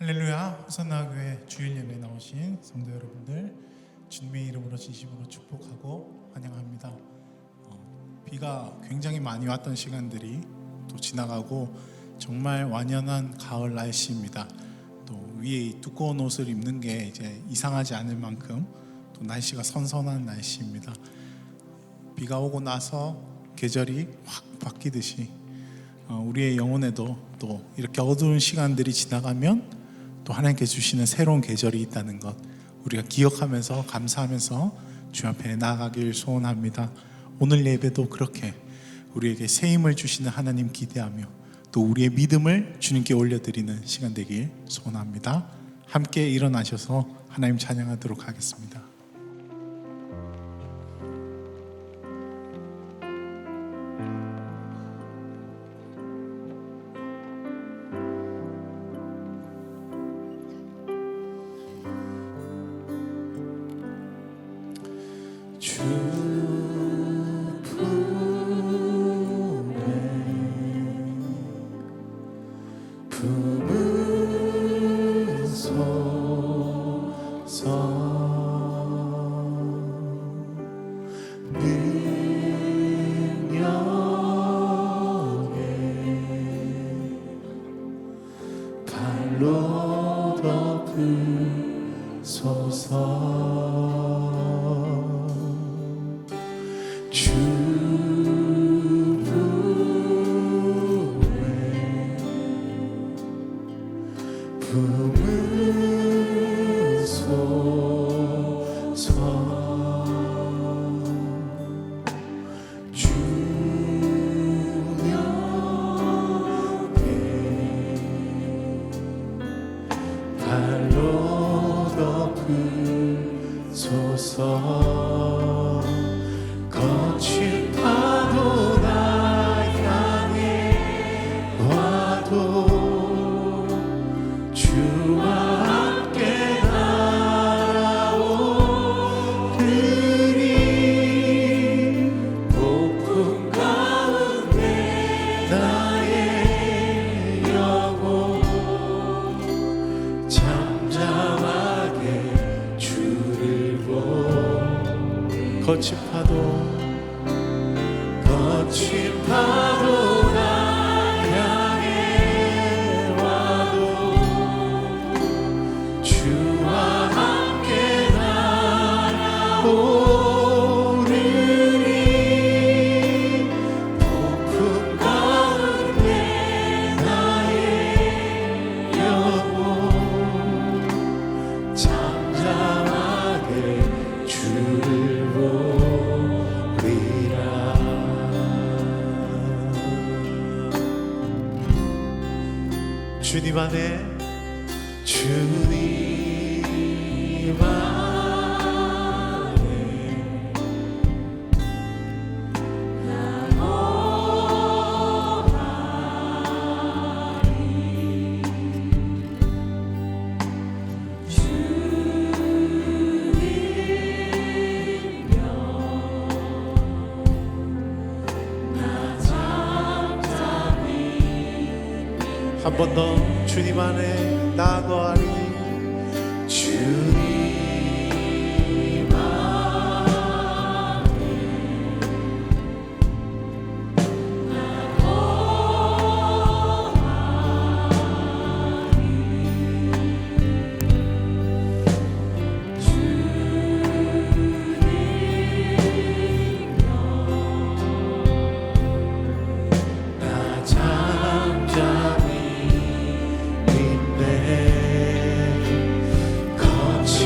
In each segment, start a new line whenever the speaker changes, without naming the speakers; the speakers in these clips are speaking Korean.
할렐루야, 호산나 교회 주일 예배에 나오신 성도 여러분들, 주님의 이름으로 진심으로 축복하고 환영합니다. 비가 굉장히 많이 왔던 시간들이 또 지나가고 정말 완연한 가을 날씨입니다. 또 위에 두꺼운 옷을 입는 게 이제 이상하지 않을 만큼 또 날씨가 선선한 날씨입니다. 비가 오고 나서 계절이 확 바뀌듯이 우리의 영혼에도 또 이렇게 어두운 시간들이 지나가면 또 하나님께 주시는 새로운 계절이 있다는 것 우리가 기억하면서 감사하면서 주 앞에 나아가길 소원합니다. 오늘 예배도 그렇게 우리에게 새 힘을 주시는 하나님 기대하며 또 우리의 믿음을 주님께 올려드리는 시간 되길 소원합니다. 함께 일어나셔서 하나님 찬양하도록 하겠습니다.
거친 파도 나 향해 와도 주와 함께 날아오리니 폭풍 가운데 나의 영혼 잠잠하게 주를 보고 거친 파도 나 향해 와도 주와 함께 날아오르니 폭풍 가운데 나의 영혼 잠잠하게 주를 보리라. 주님 안에 한 번 더 주님 안에 나 거하리. 주님 거친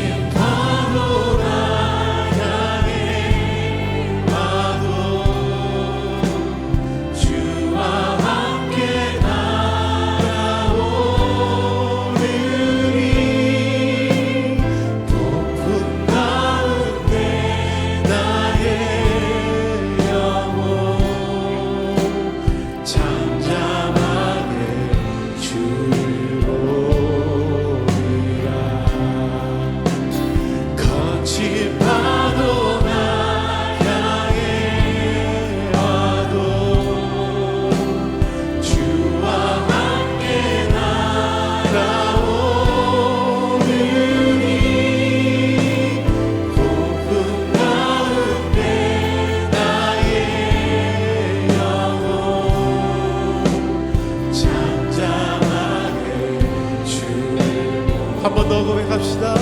한 번 더 고백합시다.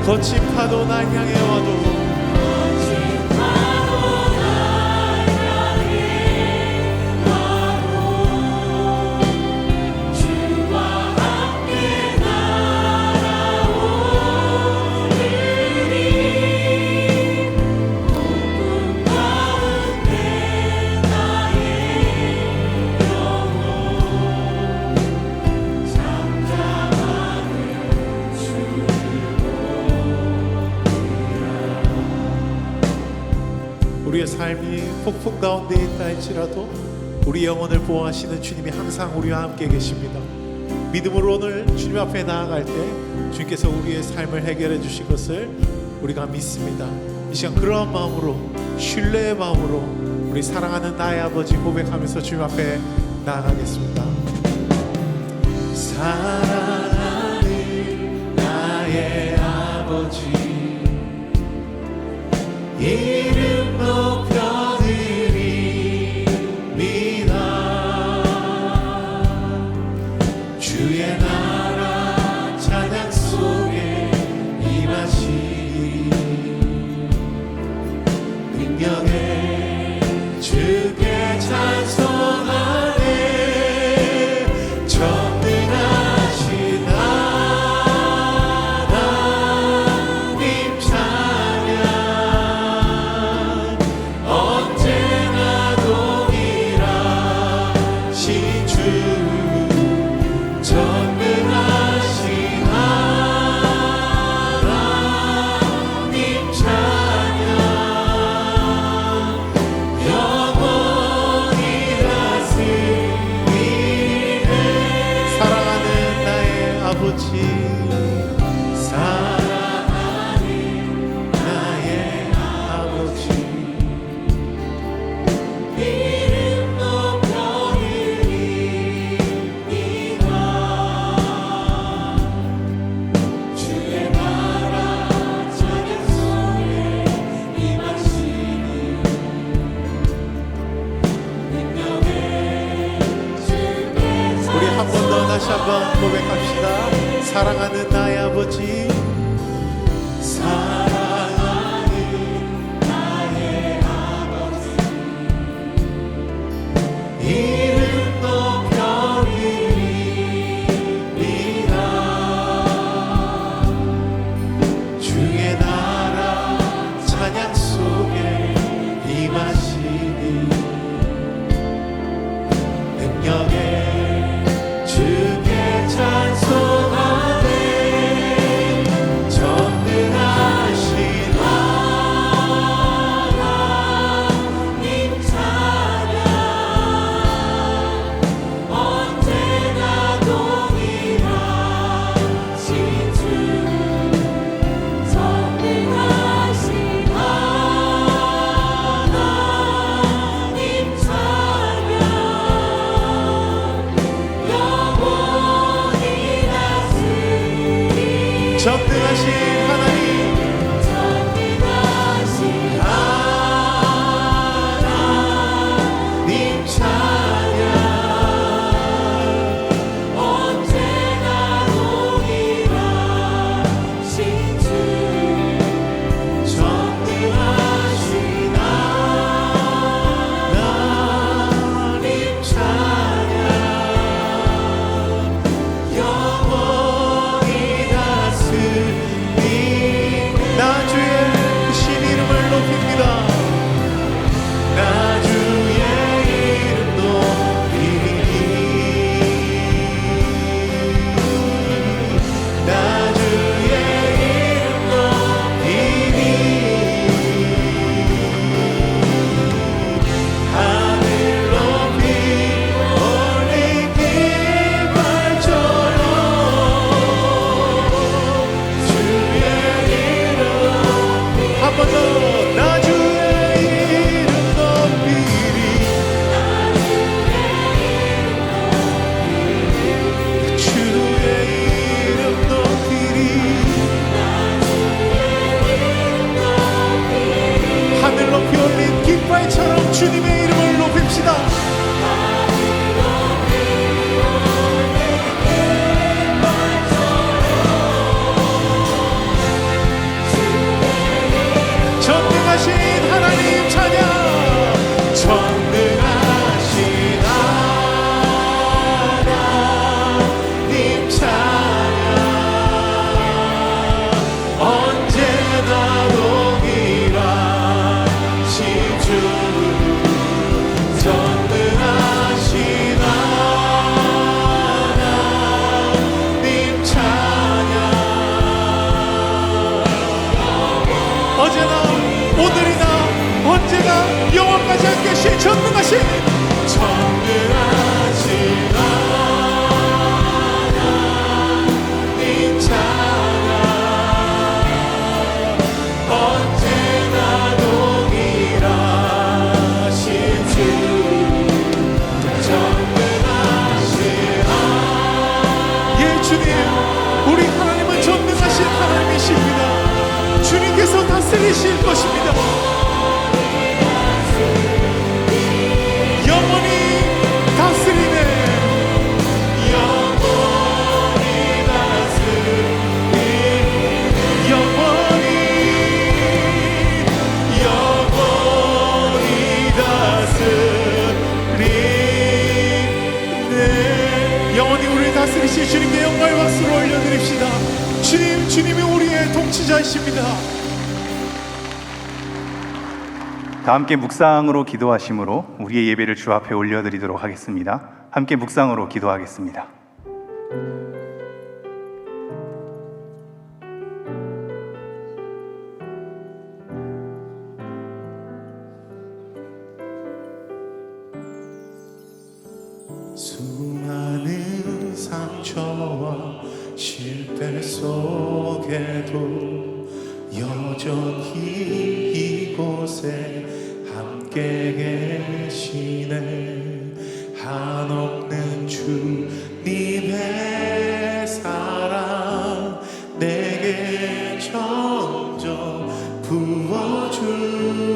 거친 파도 날 향해 와도 우리의 삶이 폭풍 가운데 있다 할지라도 우리 영혼을 보호하시는 주님이 항상 우리와 함께 계십니다. 믿음으로 오늘 주님 앞에 나아갈 때 주님께서 우리의 삶을 해결해 주실 것을 우리가 믿습니다. 이 시간 그러한 마음으로, 신뢰의 마음으로 우리 사랑하는 나의 아버지 고백하면서 주님 앞에 나아가겠습니다. 사랑하는 나의 아버지, 이름 높여드립니다. 주의 나라 찬양 속에 임하시니 능력에 주께 찬송하네. 전능하신 하나님 찬양 언제나 동일하신 주. 전능하신 하나님 찬양 영원히 다스리네. 사랑하는 나의 아버지, 사랑하는 나의 아버지, 이름 높여드립니다. 주의 나라 찬양 속에 임하시니 능력에 주께 우리 한 번 더 다시 한번 고백합시다. 사랑하는 나의 아버지, 사랑하는 나의 아버지, 이름 높여드립니다. 주의 나라 찬양 속에 임하시니 능력에 주께 찬송하네. 전능하신 하나님 찬양 언제나 동일하신 주. 전능하신 하나님 찬양 영원히 다스리네. 전능하신 하나님, 전능하신 하나님 찬양 언제나 동일하신 주. 전능하신 하나님 찬양 영원히 다스리네. 변하지 않게 하신 전능하신 하나님 찬양 언제나 동일하신 주 전능하신 예 주님 우리 하나님은 전능하신 하나님이십니다. 주님께서 다스리실 것입니다. 영원히 다스리네. 영원히 다스리네. 영원히 다스리네. 영원히 우리를 다스리실 주님께 영광의 박수를 올려드립시다. 주님이 우리의 통치자이십니다.
다 함께 묵상으로 기도하심으로 우리의 예배를 주 앞에 올려드리도록 하겠습니다. 함께 묵상으로 기도하겠습니다.
수많은 상처와 실패 속에도 여전히 이곳에 함께 계시네. 한없는 주님의 사랑 내게 점점 부어주시네.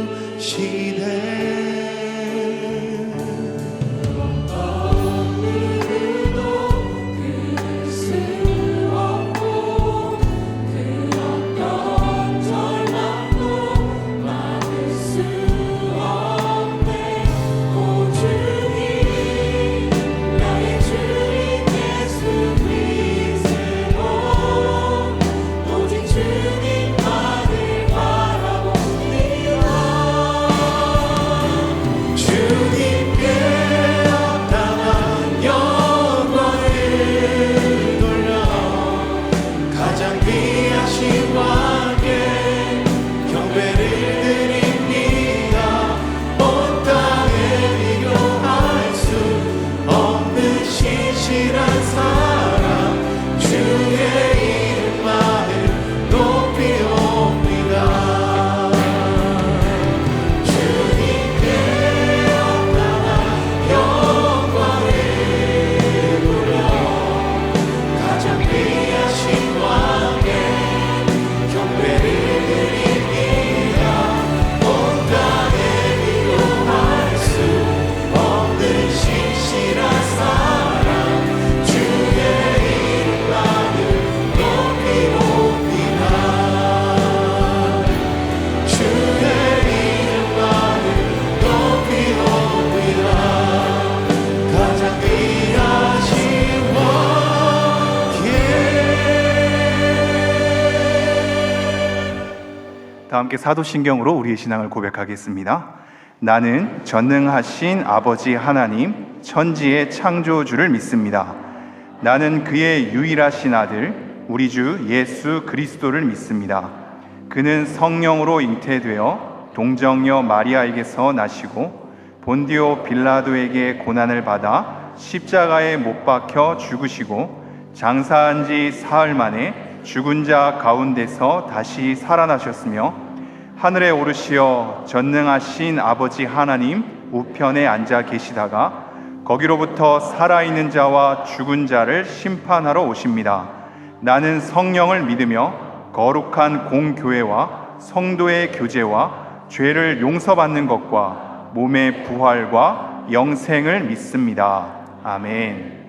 다 함께 사도신경으로 우리의 신앙을 고백하겠습니다. 나는 전능하신 아버지 하나님 천지의 창조주를 믿습니다. 나는 그의 유일하신 아들 우리 주 예수 그리스도를 믿습니다. 그는 성령으로 잉태되어 동정녀 마리아에게서 나시고 본디오 빌라도에게 고난을 받아 십자가에 못 박혀 죽으시고 장사한 지 사흘 만에 죽은 자 가운데서 다시 살아나셨으며 하늘에 오르시어 전능하신 아버지 하나님 우편에 앉아 계시다가 거기로부터 살아있는 자와 죽은 자를 심판하러 오십니다. 나는 성령을 믿으며 거룩한 공교회와 성도의 교제와 죄를 용서받는 것과 몸의 부활과 영생을 믿습니다. 아멘.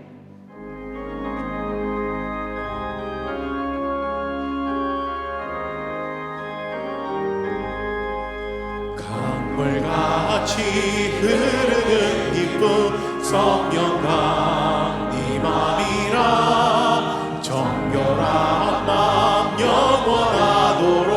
강물같이 흐르는 기쁨 성령강 네 맘이라 정결한 맘 영원하도록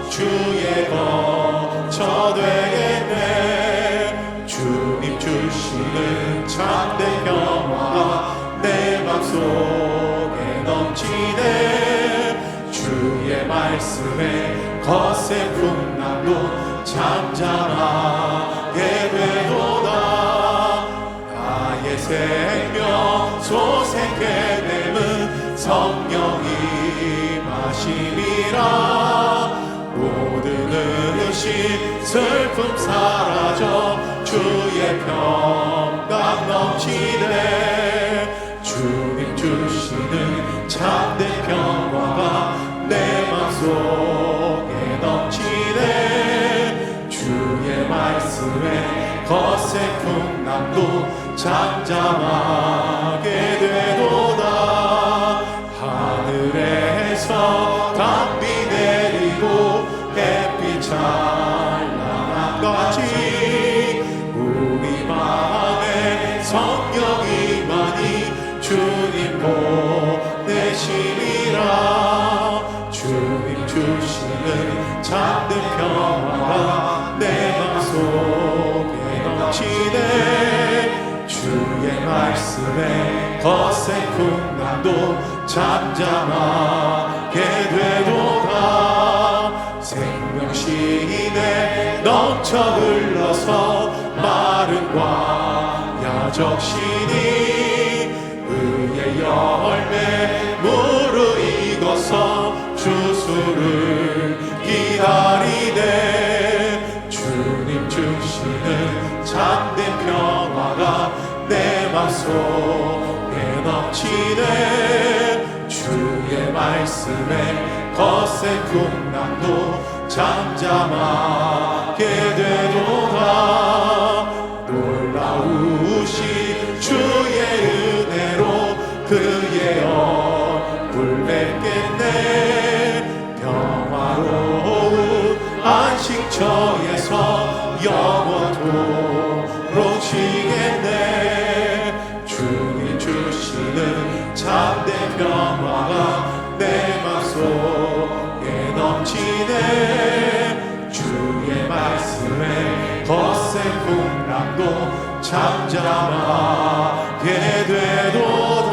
주의 거처 되겠네. 주님 주시는 참된 평화가 내 맘속에 넘치네. 주의 말씀에 거센 풍랑도 잠잠하게 되도다. 나의 생명 소생케 됨은 성령이 마심이라. 모든 의심 슬픔 사라져 주의 평강 넘치네. 주님 주시는 참된 평화가 내 맘속에 넘치네. 주의 말씀에 거센 풍랑도 잠잠하게 되도다. 하늘에서 담비 내리고 햇빛 찬란한 같이 우리 마음에 성령이 많이 주님 보내심이라. 주님 주시는 참된 평화가 내 맘속에 넘치네. 주의 말씀에 거센 풍랑도 잠잠하게 되도다. 생명시내 넘쳐 흘러서 마른 광야 적시니 의의 열매 무르익어서 주수를 기다리네. 주님 주시는 참된 평화가 내 맘속에 넘치네. 주의 말씀에 거센 풍랑도 잠잠하게 되도다. 놀라우신 주의 은혜로 그의 얼굴 뵙겠네. 평화로운 안식처에서 영원토록 쉬겠네. 주님 주시는 참된 평화가 내 맘속에 넘치네. 주의 말씀에 거센 풍랑도 잠잠하게 되도다.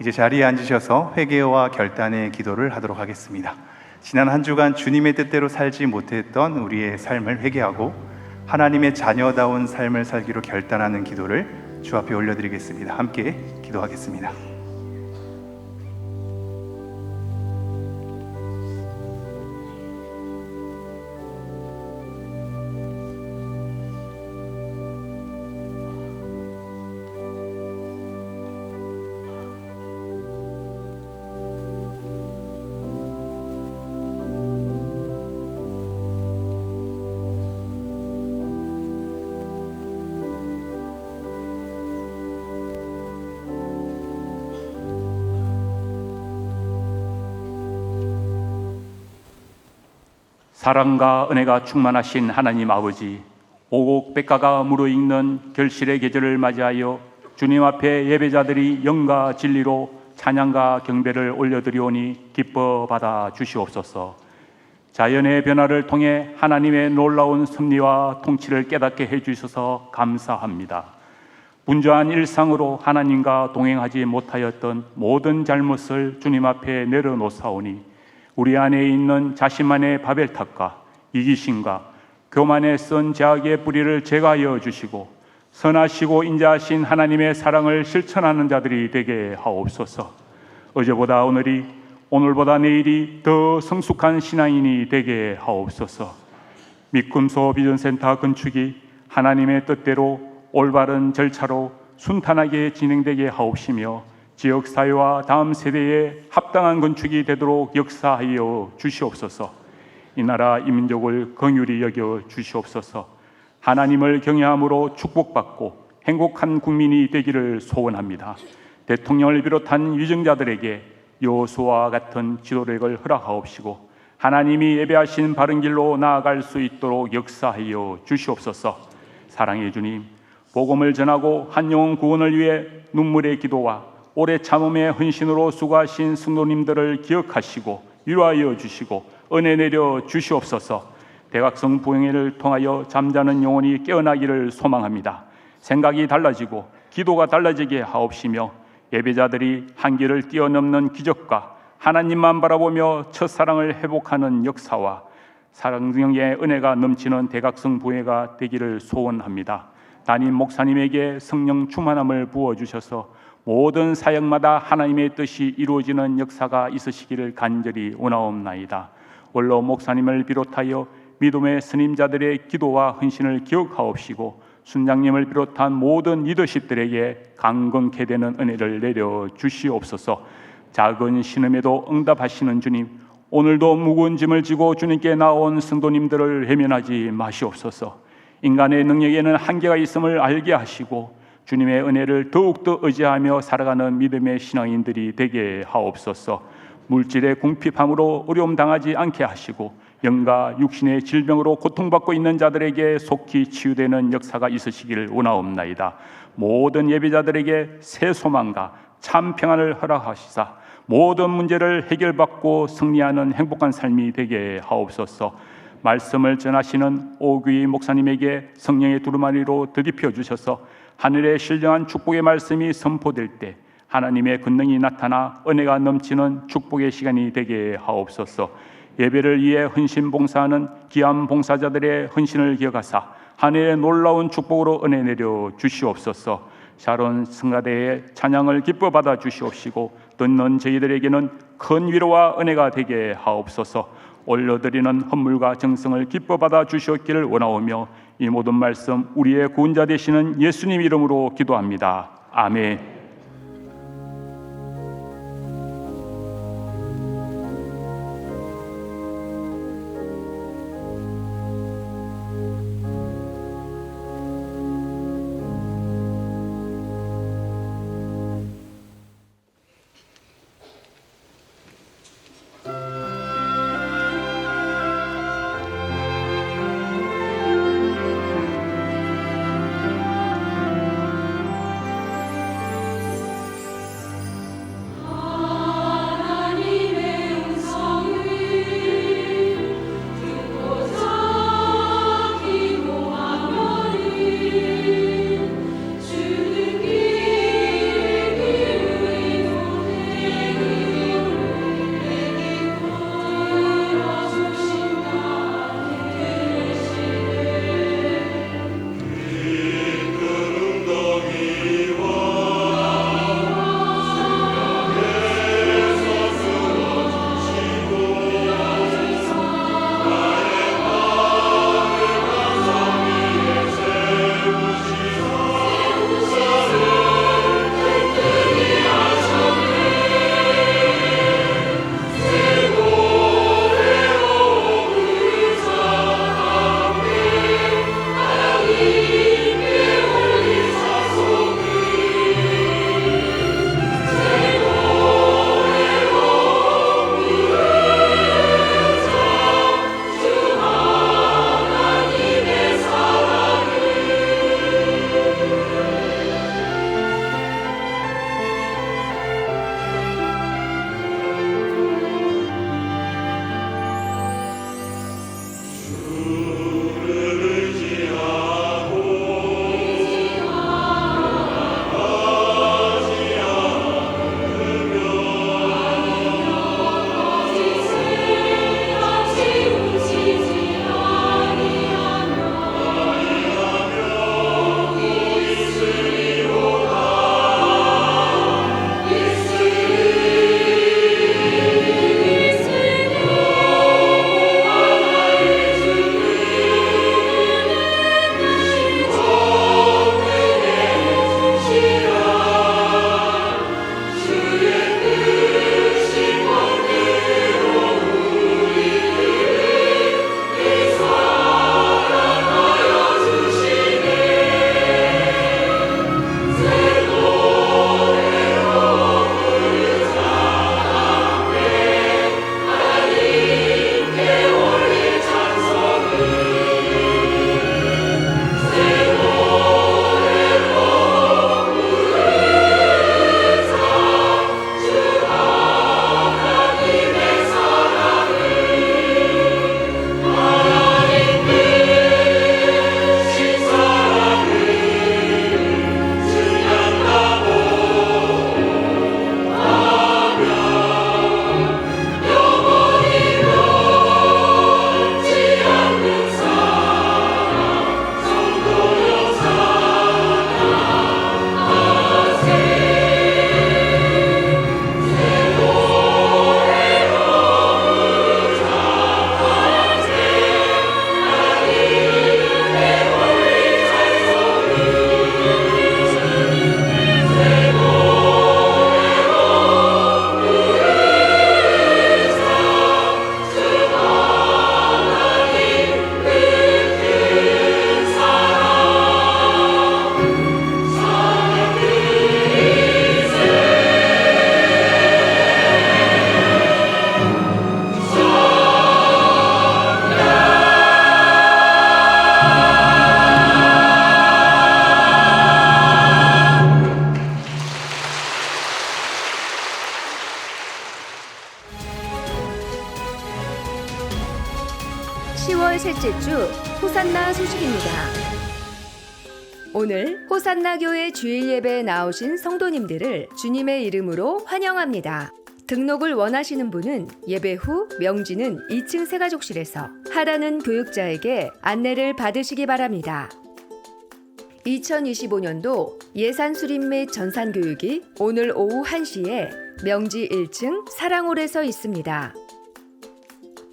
이제 자리에 앉으셔서 회개와 결단의 기도를 하도록 하겠습니다. 지난 한 주간 주님의 뜻대로 살지 못했던 우리의 삶을 회개하고 하나님의 자녀다운 삶을 살기로 결단하는 기도를 주 앞에 올려드리겠습니다. 함께 기도하겠습니다.
사랑과 은혜가 충만하신 하나님 아버지, 오곡백가가 무르익는 결실의 계절을 맞이하여 주님 앞에 예배자들이 영과 진리로 찬양과 경배를 올려드리오니 기뻐 받아 주시옵소서. 자연의 변화를 통해 하나님의 놀라운 섭리와 통치를 깨닫게 해주셔서 감사합니다. 분주한 일상으로 하나님과 동행하지 못하였던 모든 잘못을 주님 앞에 내려놓사오니 우리 안에 있는 자신만의 바벨탑과 이기심과 교만에 쓴 죄악의 뿌리를 제거하여 주시고 선하시고 인자하신 하나님의 사랑을 실천하는 자들이 되게 하옵소서. 어제보다 오늘이, 오늘보다 내일이 더 성숙한 신앙인이 되게 하옵소서. 믿음소 비전센터 건축이 하나님의 뜻대로 올바른 절차로 순탄하게 진행되게 하옵시며 지역사회와 다음 세대에 합당한 건축이 되도록 역사하여 주시옵소서. 이 나라 이 민족을 긍휼히 여겨 주시옵소서. 하나님을 경외함으로 축복받고 행복한 국민이 되기를 소원합니다. 대통령을 비롯한 위정자들에게 여호수아와 같은 지도력을 허락하옵시고 하나님이 예배하신 바른 길로 나아갈 수 있도록 역사하여 주시옵소서. 사랑의 주님, 복음을 전하고 한 영혼 구원을 위해 눈물의 기도와 오래 참음의 헌신으로 수고하신 성도님들을 기억하시고 위로하여 주시고 은혜 내려 주시옵소서. 대각성 부흥회를 통하여 잠자는 영혼이 깨어나기를 소망합니다. 생각이 달라지고 기도가 달라지게 하옵시며 예배자들이 한계를 뛰어넘는 기적과 하나님만 바라보며 첫사랑을 회복하는 역사와 사랑의 은혜가 넘치는 대각성 부회가 되기를 소원합니다. 담임 목사님에게 성령 충만함을 부어주셔서 모든 사역마다 하나님의 뜻이 이루어지는 역사가 있으시기를 간절히 원하옵나이다. 원로 목사님을 비롯하여 믿음의 스님자들의 기도와 헌신을 기억하옵시고 순장님을 비롯한 모든 리더십들에게 강건케 되는 은혜를 내려 주시옵소서. 작은 신음에도 응답하시는 주님, 오늘도 무거운 짐을 지고 주님께 나온 성도님들을 외면하지 마시옵소서. 인간의 능력에는 한계가 있음을 알게 하시고 주님의 은혜를 더욱더 의지하며 살아가는 믿음의 신앙인들이 되게 하옵소서. 물질의 궁핍함으로 어려움 당하지 않게 하시고 영과 육신의 질병으로 고통받고 있는 자들에게 속히 치유되는 역사가 있으시기를 원하옵나이다. 모든 예배자들에게 새 소망과 참 평안을 허락하시사 모든 문제를 해결받고 승리하는 행복한 삶이 되게 하옵소서. 말씀을 전하시는 오규희 목사님에게 성령의 두루마리로 드립혀 주셔서 하늘의 신령한 축복의 말씀이 선포될 때 하나님의 권능이 나타나 은혜가 넘치는 축복의 시간이 되게 하옵소서. 예배를 위해 헌신 봉사하는 귀한 봉사자들의 헌신을 기억하사 하늘의 놀라운 축복으로 은혜 내려 주시옵소서. 샤론 성가대의 찬양을 기뻐 받아 주시옵시고 듣는 저희들에게는 큰 위로와 은혜가 되게 하옵소서. 올려드리는 헌물과 정성을 기뻐 받아 주시옵기를 원하오며 이 모든 말씀 우리의 구원자 되시는 예수님 이름으로 기도합니다. 아멘.
10월 셋째 주 호산나 소식입니다. 오늘 호산나 교회 주일 예배에 나오신 성도님들을 주님의 이름으로 환영합니다. 등록을 원하시는 분은 예배 후 명지는 2층 세가족실에서 하라는 교육자에게 안내를 받으시기 바랍니다. 2025년도 예산 수립 및 전산 교육이 오늘 오후 1시에 명지 1층 사랑홀에서 있습니다.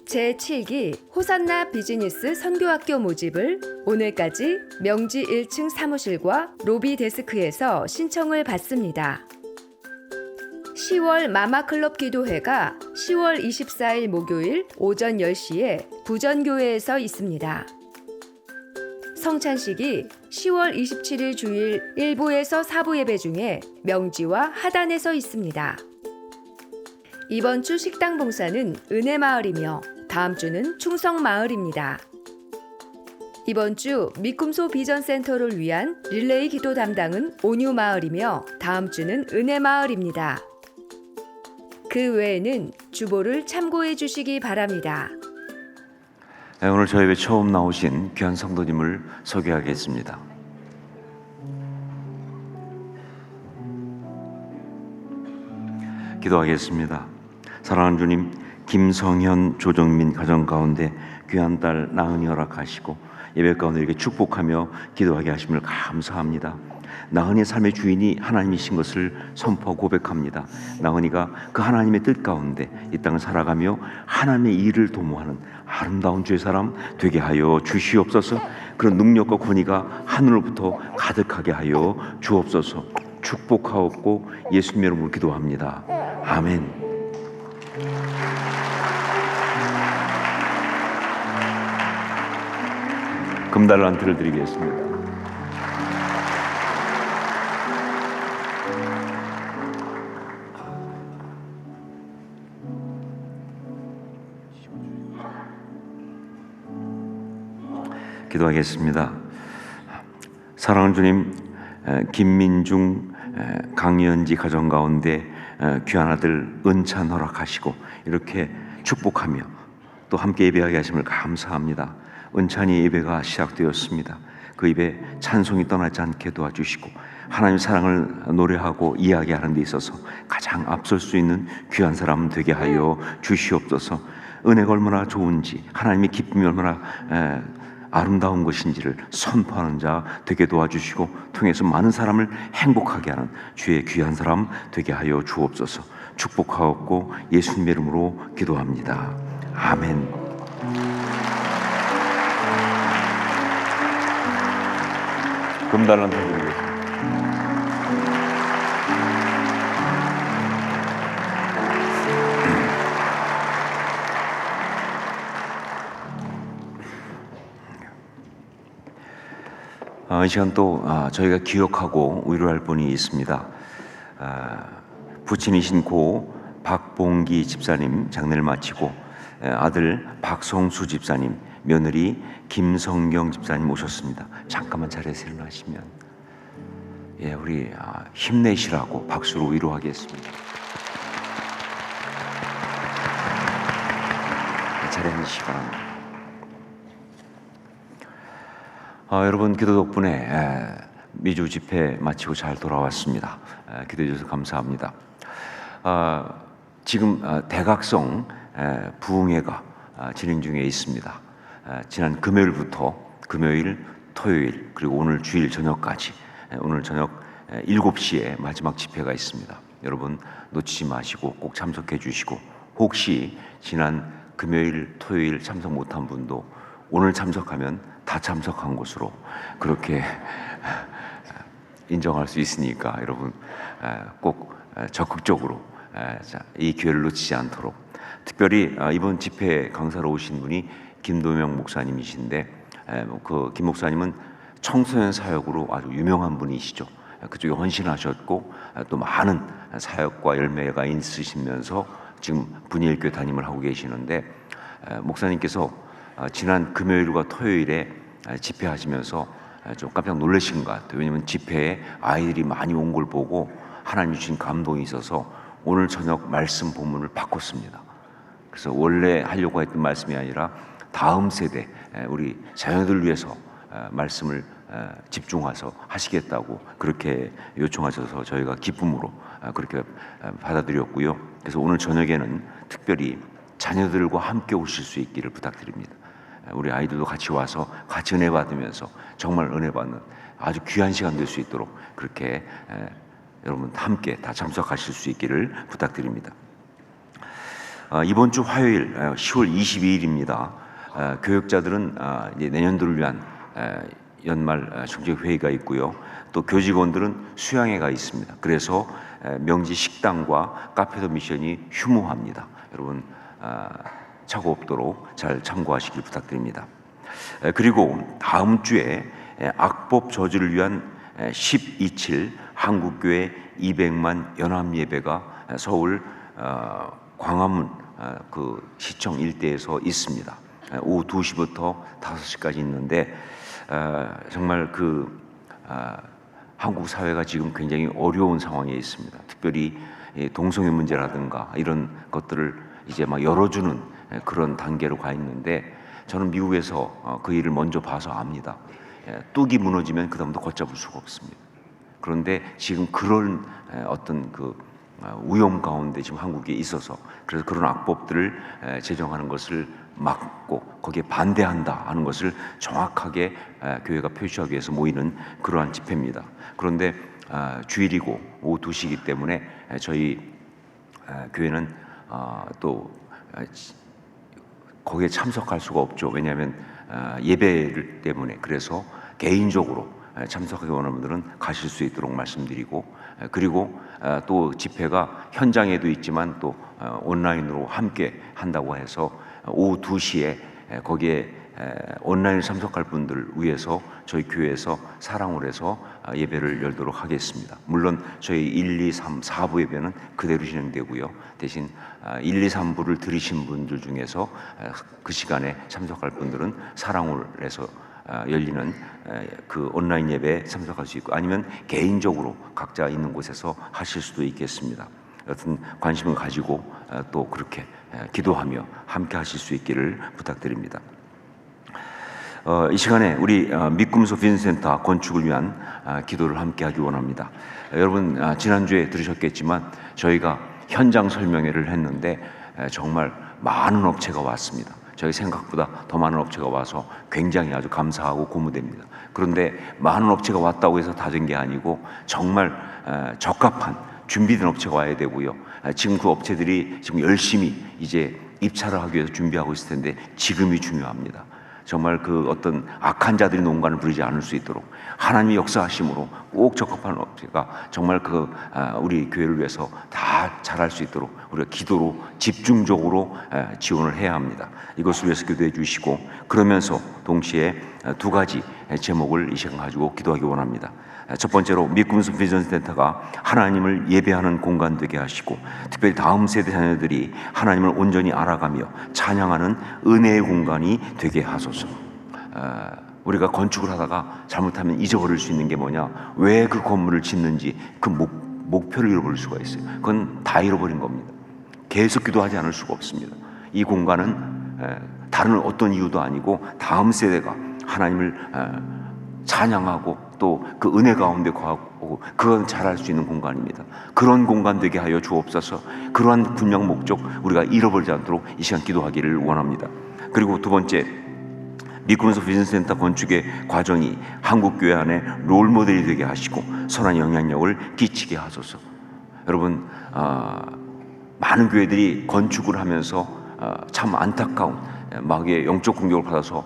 제7기 호산나 비즈니스 선교학교 모집을 오늘까지 명지 1층 사무실과 로비 데스크에서 신청을 받습니다. 10월 마마클럽 기도회가 10월 24일 목요일 오전 10시에 부전교회에서 있습니다. 성찬식이 10월 27일 주일 1부에서 4부 예배 중에 명지와 하단에서 있습니다. 이번 주 식당 봉사는 은혜마을이며 다음 주는 충성마을입니다. 이번 주 미꿈소 비전센터를 위한 릴레이 기도 담당은 온유마을이며 다음 주는 은혜마을입니다. 그 외에는 주보를 참고해 주시기 바랍니다.
오늘 저희 예배 처음 나오신 귀한 성도님을 소개하겠습니다. 기도하겠습니다. 사랑하는 주님, 김성현, 조정민 가정 가운데 귀한 딸 나은이 허락하시고 예배 가운데 이렇게 축복하며 기도하게 하심을 감사합니다. 나은이의 삶의 주인이 하나님이신 것을 선포 고백합니다. 나은이가 그 하나님의 뜻 가운데 이 땅을 살아가며 하나님의 일을 도모하는 아름다운 주의 사람 되게 하여 주시옵소서. 그런 능력과 권위가 하늘로부터 가득하게 하여 주옵소서. 축복하옵고 예수님의 이름으로 기도합니다. 아멘. 금달란트를 드리겠습니다. 기도하겠습니다. 사랑하는 주님, 김민중, 강연지 가정 가운데 귀한 아들 은찬 허락하시고 이렇게 축복하며 또 함께 예배하게 하심을 감사합니다. 은찬이 예배가 시작되었습니다. 그 입에 찬송이 떠나지 않게 도와주시고 하나님의 사랑을 노래하고 이야기하는 데 있어서 가장 앞설 수 있는 귀한 사람 되게 하여 주시옵소서. 은혜가 얼마나 좋은지, 하나님의 기쁨이 얼마나 아름다운 것인지를 선포하는 자 되게 도와주시고 통해서 많은 사람을 행복하게 하는 주의 귀한 사람 되게 하여 주옵소서. 축복하옵고 예수님의 이름으로 기도합니다. 아멘. 금달란트 드리겠습니다. 이 시간 또 저희가 기억하고 위로할 분이 있습니다. 부친이신 고 박봉기 집사님 장례를 마치고 아들 박성수 집사님, 며느리 김성경 집사님 오셨습니다. 잠깐만 자리에서 일어나시면 우리 힘내시라고 박수로 위로하겠습니다. 자리에 앉으시기 바랍니다. 여러분 기도 덕분에 미주 집회 마치고 잘 돌아왔습니다. 기도해 주셔서 감사합니다. 지금 대각성 부흥회가 진행 중에 있습니다. 지난 금요일부터 금요일, 토요일 그리고 오늘 주일 저녁까지 오늘 저녁 7시에 마지막 집회가 있습니다. 여러분 놓치지 마시고 꼭 참석해 주시고 혹시 지난 금요일, 토요일 참석 못한 분도 오늘 참석하면 다 참석한 것으로 그렇게 인정할 수 있으니까 여러분 꼭 적극적으로 이 기회를 놓치지 않도록. 특별히 이번 집회 강사로 오신 분이 김도명 목사님이신데 그 김 목사님은 청소년 사역으로 아주 유명한 분이시죠. 그쪽에 헌신하셨고 또 많은 사역과 열매가 있으시면서 지금 분일교회 담임을 하고 계시는데 목사님께서 지난 금요일과 토요일에 집회하시면서 좀 깜짝 놀라신 것 같아요. 왜냐하면 집회에 아이들이 많이 온 걸 보고 하나님 주신 감동이 있어서 오늘 저녁 말씀 본문을 바꿨습니다. 그래서 원래 하려고 했던 말씀이 아니라 다음 세대 우리 자녀들을 위해서 말씀을 집중해서 하시겠다고 그렇게 요청하셔서 저희가 기쁨으로 그렇게 받아들였고요. 그래서 오늘 저녁에는 특별히 자녀들과 함께 오실 수 있기를 부탁드립니다. 우리 아이들도 같이 와서 같이 은혜 받으면서 정말 은혜 받는 아주 귀한 시간 될 수 있도록 그렇게 여러분 함께 다 참석하실 수 있기를 부탁드립니다. 이번 주 화요일 10월 22일입니다. 교역자들은 이제 내년도를 위한 연말 정책 회의가 있고요. 또 교직원들은 수양회가 있습니다. 그래서 명지 식당과 카페도 미션이 휴무합니다. 여러분 착오 없도록 잘 참고하시길 부탁드립니다. 그리고 다음 주에 악법 저지를 위한 12.7 한국교회 200만 연합예배가 서울 광화문 그 시청 일대에서 있습니다. 오후 2시부터 5시까지 있는데 정말 한국 사회가 지금 굉장히 어려운 상황에 있습니다. 특별히 동성애 문제라든가 이런 것들을 이제 막 열어주는 그런 단계로 가 있는데 저는 미국에서 그 일을 먼저 봐서 압니다. 뚝이 무너지면 그다음부터 걷잡을 수가 없습니다. 그런데 지금 그런 어떤 그 위험 가운데 지금 한국에 있어서 그래서 그런 악법들을 제정하는 것을 막고 거기에 반대한다 하는 것을 정확하게 교회가 표시하기 위해서 모이는 그러한 집회입니다. 그런데 주일이고 오후 2시이기 때문에 저희 교회는 또 거기에 참석할 수가 없죠. 왜냐하면 예배를 때문에. 그래서 개인적으로 참석하기 원하는 분들은 가실 수 있도록 말씀드리고, 그리고 또 집회가 현장에도 있지만 또 온라인으로 함께 한다고 해서 오후 2시에 거기에 온라인 참석할 분들을 위해서 저희 교회에서 사랑을 해서 예배를 열도록 하겠습니다. 물론 저희 1, 2, 3, 4부 예배는 그대로 진행되고요. 대신 1, 2, 3부를 들으신 분들 중에서 그 시간에 참석할 분들은 사랑을 해서 열리는 그 온라인 예배에 참석할 수 있고, 아니면 개인적으로 각자 있는 곳에서 하실 수도 있겠습니다. 여튼 관심을 가지고 또 그렇게 기도하며 함께 하실 수 있기를 부탁드립니다. 이 시간에 우리 미꿈소 비전센터 건축을 위한 기도를 함께 하기 원합니다. 여러분 지난주에 들으셨겠지만 저희가 현장 설명회를 했는데 정말 많은 업체가 왔습니다. 저희 생각보다 더 많은 업체가 와서 굉장히 아주 감사하고 고무됩니다. 그런데 많은 업체가 왔다고 해서 다 된 게 아니고 정말 적합한 준비된 업체가 와야 되고요. 지금 그 업체들이 지금 열심히 이제 입찰을 하기 위해서 준비하고 있을 텐데 지금이 중요합니다. 정말 그 어떤 악한 자들이 농간을 부리지 않을 수 있도록 하나님의 역사하심으로 꼭 적합한 업체가 정말 우리 교회를 위해서 다 잘할 수 있도록 우리가 기도로 집중적으로 지원을 해야 합니다. 이것을 위해서 기도해 주시고, 그러면서 동시에 두 가지 제목을 이 시간 가지고 기도하기 원합니다. 첫 번째로 미꿈소 비전센터가 하나님을 예배하는 공간 되게 하시고, 특별히 다음 세대 자녀들이 하나님을 온전히 알아가며 찬양하는 은혜의 공간이 되게 하소서. 우리가 건축을 하다가 잘못하면 잊어버릴 수 있는 게 뭐냐, 왜 그 건물을 짓는지 그 목표를 잃어버릴 수가 있어요. 그건 다 잃어버린 겁니다. 계속 기도하지 않을 수가 없습니다. 이 공간은 다른 어떤 이유도 아니고 다음 세대가 하나님을 찬양하고 또 그 은혜 가운데 거하고 그건 잘할 수 있는 공간입니다. 그런 공간 되게 하여 주옵소서. 그러한 분명 목적 우리가 잃어버리지 않도록 이 시간 기도하기를 원합니다. 그리고 두 번째, 미꿈소 비전센터 건축의 과정이 한국교회 안에 롤모델이 되게 하시고 선한 영향력을 끼치게 하소서. 여러분 많은 교회들이 건축을 하면서 참 안타까운 마귀의 영적 공격을 받아서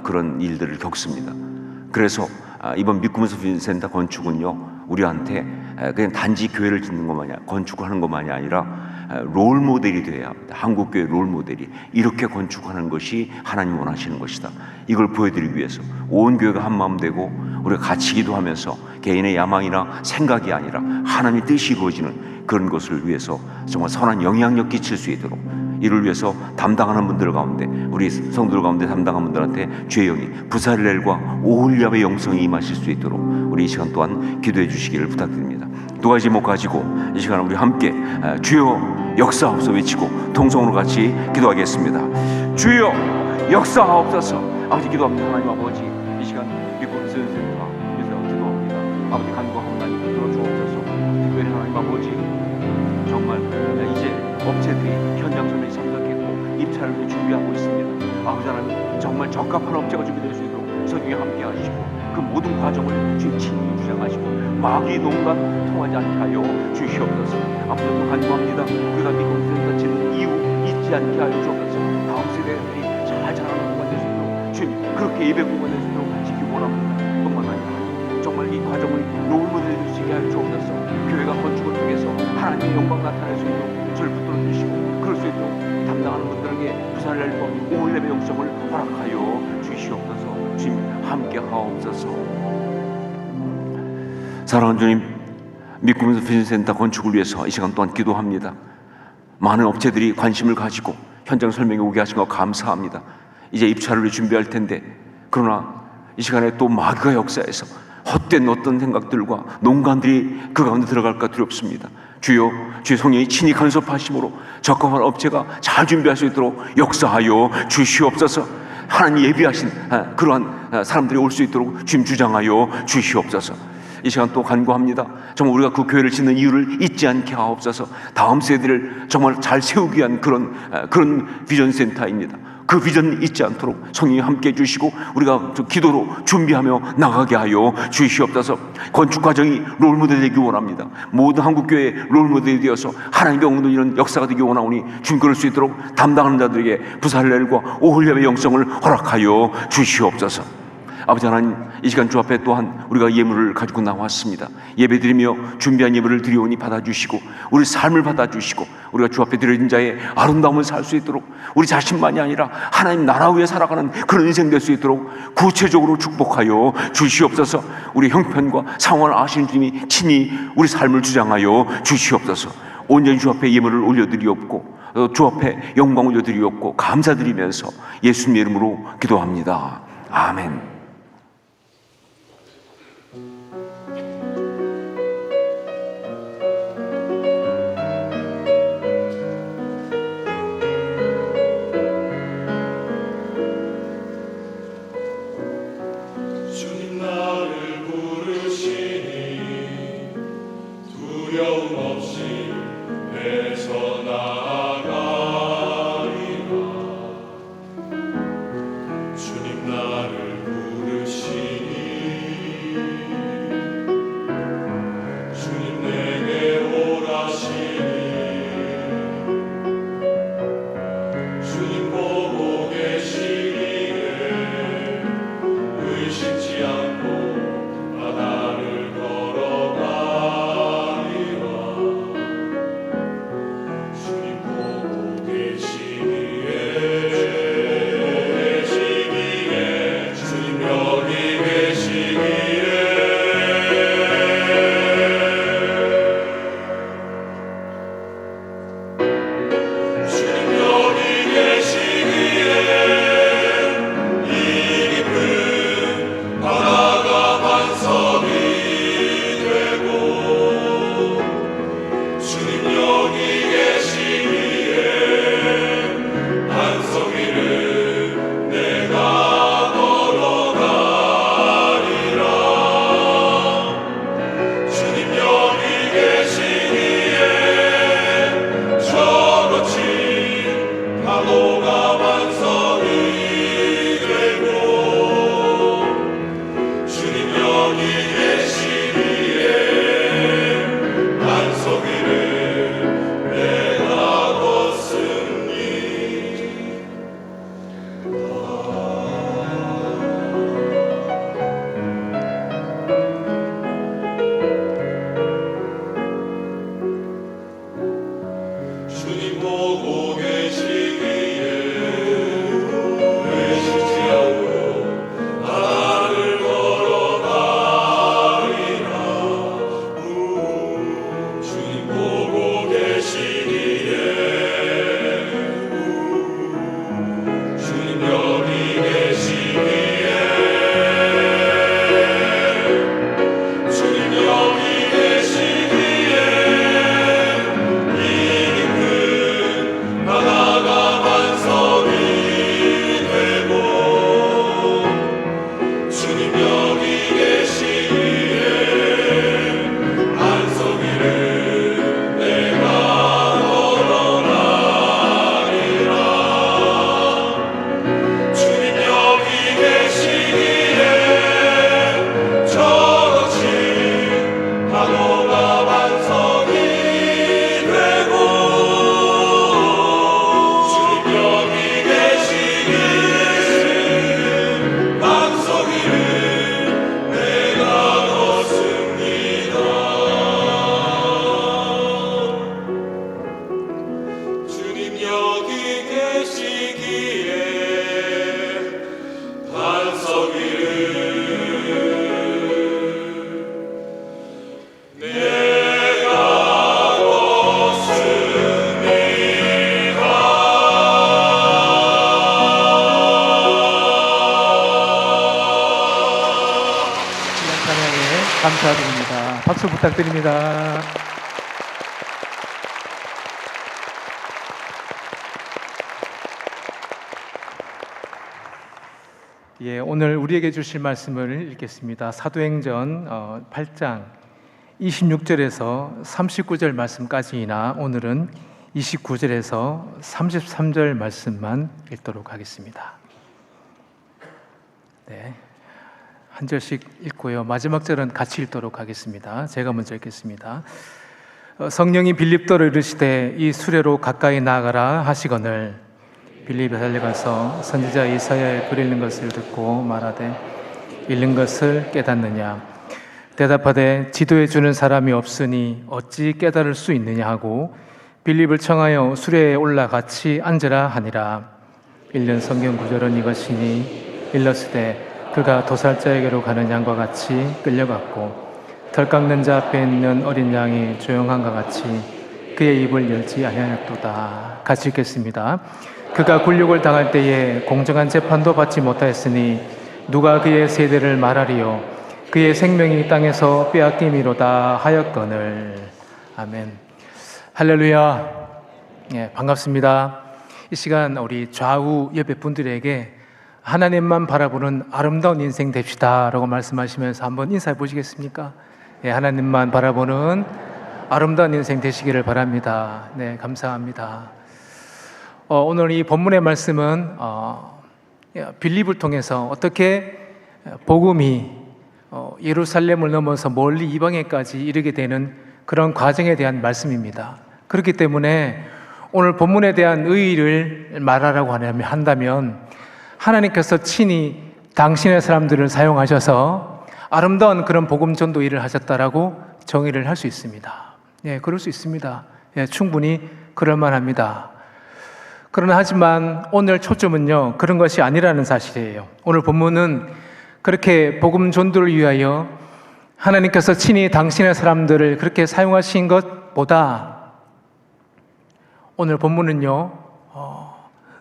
그런 일들을 겪습니다. 그래서 이번 미꿈소 비전센터 건축은요, 우리한테 그냥 단지 교회를 짓는 것만이 건축을 하는 것만이 아니라 롤 모델이 되어야 합니다. 한국교회 롤 모델이 이렇게 건축하는 것이 하나님 원하시는 것이다. 이걸 보여드리기 위해서 온 교회가 한 마음 되고 우리가 같이 기도하면서 개인의 야망이나 생각이 아니라 하나님의 뜻이 이루어지는 그런 것을 위해서 정말 선한 영향력 끼칠 수 있도록, 이를 위해서 담당하는 분들 가운데, 우리 성도들 가운데 담당하는 분들한테 주의 영이 부살렐과 오홀리압의 영성이 임하실 수 있도록 우리 이 시간 또한 기도해 주시기를 부탁드립니다. 두 가지 제목 가지고 이 시간 우리 함께 주여 역사하옵소서 외치고 통성으로 같이 기도하겠습니다. 주여 역사하옵소서. 아버지 기도합니다. 하나님 아버지, 이 시간 미국 지원센터에서 기도합니다. 아버지 간구하옵나니 붙들어 주옵소서. 특별히 하나님 아버지, 정말 이제 업체들이 현장 설명이 참석했고 입찰을 위해 준비하고 있습니다. 아버지 하나님, 정말 적합한 업체가 준비될 수 있도록 성령이 함께 하시고 그 모든 과정을 주님 친히 주장하시고 마귀의 농간 통하지 않게 하여 주시옵소서. 아버지 또 간구합니다. 우리가 미국 지원센터 짓는 이유 잊지 않게 하여 주옵소서. 다음 세대들이 잘 자라는 공간 될 수 있도록 주님 그렇게 예배 공간 될 수 있도록 지키고 원합니다. 뿐만 아니라 정말 이 과정을 롤모델 될 수 있게 하여 주옵소서. 교회가 건축을 통해서 하나님의 영광 나타낼 수 있도록 저를 붙들어 주시고 그럴 수 있도록 담당하는 분들에게 부산을 낼 법 5일의 영성을 허락하여 주시옵소서. 주님 함께 하옵소서. 사랑하는 주님, 미국에서 비전센터 건축을 위해서 이 시간 또한 기도합니다. 많은 업체들이 관심을 가지고 현장 설명에 오게 하신 것 감사합니다. 이제 입찰을 위해 준비할 텐데, 그러나 이 시간에 또 마귀가 역사해서 헛된 어떤 생각들과 농간들이 그 가운데 들어갈까 두렵습니다. 주여, 주의 성령이 친히 간섭하심으로 적합한 업체가 잘 준비할 수 있도록 역사하여 주시옵소서. 하나님 예비하신 그러한 사람들이 올 수 있도록 주님 주장하여 주시옵소서. 이 시간 또 간구합니다. 정말 우리가 그 교회를 짓는 이유를 잊지 않게 하옵소서. 다음 세대를 정말 잘 세우기 위한 그런 비전센터입니다. 그 비전 잊지 않도록 성령이 함께 해주시고 우리가 기도로 준비하며 나가게 하여 주시옵소서. 건축 과정이 롤모델 되기 원합니다. 모든 한국교회의 롤모델이 되어서 하나님의 영광을 이런 역사가 되기 원하오니 주님 그럴 수 있도록 담당하는 자들에게 부살렐과 오홀렙의 영성을 허락하여 주시옵소서. 아버지 하나님, 이 시간 주 앞에 또한 우리가 예물을 가지고 나왔습니다. 예배드리며 준비한 예물을 드리오니 받아주시고 우리 삶을 받아주시고 우리가 주 앞에 드려진 자의 아름다움을 살 수 있도록 우리 자신만이 아니라 하나님 나라 위에 살아가는 그런 인생 될 수 있도록 구체적으로 축복하여 주시옵소서. 우리 형편과 상황을 아시는 주님이 친히 우리 삶을 주장하여 주시옵소서. 온전히 주 앞에 예물을 올려드리옵고 주 앞에 영광 올려드리옵고 감사드리면서 예수님의 이름으로 기도합니다. 아멘.
주님 나를 부르시니 두려움 없이 내서 나아가리라. 주님 나를 부르시니 주님 내게 오라시니 주님 보고 계시기에 의심치 않고 바다를 걸어가리라. 주님 보고
감사드립니다. 박수 부탁드립니다. 예, 오늘 우리에게 주실 말씀을 읽겠습니다. 사도행전 8장 26절에서 39절 말씀까지이나 오늘은 29절에서 33절 말씀만 읽도록 하겠습니다. 네, 한 절씩 읽고요. 마지막 절은 같이 읽도록 하겠습니다. 제가 먼저 읽겠습니다. 성령이 빌립도로 이르시되 이 수레로 가까이 나아가라 하시거늘 빌립이 달려가서 선지자 이사야의 글 읽는 것을 듣고 말하되 읽는 것을 깨닫느냐 대답하되 지도해 주는 사람이 없으니 어찌 깨달을 수 있느냐 하고 빌립을 청하여 수레에 올라 같이 앉으라 하니라. 읽는 성경 구절은 이것이니 일러스되 그가 도살자에게로 가는 양과 같이 끌려갔고 털 깎는 자 앞에 있는 어린 양이 조용함과 같이 그의 입을 열지 아니하였도다. 같이 읽겠습니다. 그가 굴욕을 당할 때에 공정한 재판도 받지 못하였으니 누가 그의 세대를 말하리요 그의 생명이 땅에서 빼앗김이로다 하였거늘. 아멘. 할렐루야. 예, 반갑습니다. 이 시간 우리 좌우 옆에 분들에게 하나님만 바라보는 아름다운 인생 됩시다 라고 말씀하시면서 한번 인사해 보시겠습니까? 예, 하나님만 바라보는 아름다운 인생 되시기를 바랍니다. 네, 감사합니다. 오늘 이 본문의 말씀은 빌립을 통해서 어떻게 복음이 예루살렘을 넘어서 멀리 이방에까지 이르게 되는 그런 과정에 대한 말씀입니다. 그렇기 때문에 오늘 본문에 대한 의의를 말하라고 한다면 하나님께서 친히 당신의 사람들을 사용하셔서 아름다운 그런 복음 전도 일을 하셨다라고 정의를 할 수 있습니다. 예, 그럴 수 있습니다. 예, 충분히 그럴 만합니다. 그러나 하지만 오늘 초점은요 그런 것이 아니라는 사실이에요. 오늘 본문은 그렇게 복음 전도를 위하여 하나님께서 친히 당신의 사람들을 그렇게 사용하신 것보다 오늘 본문은요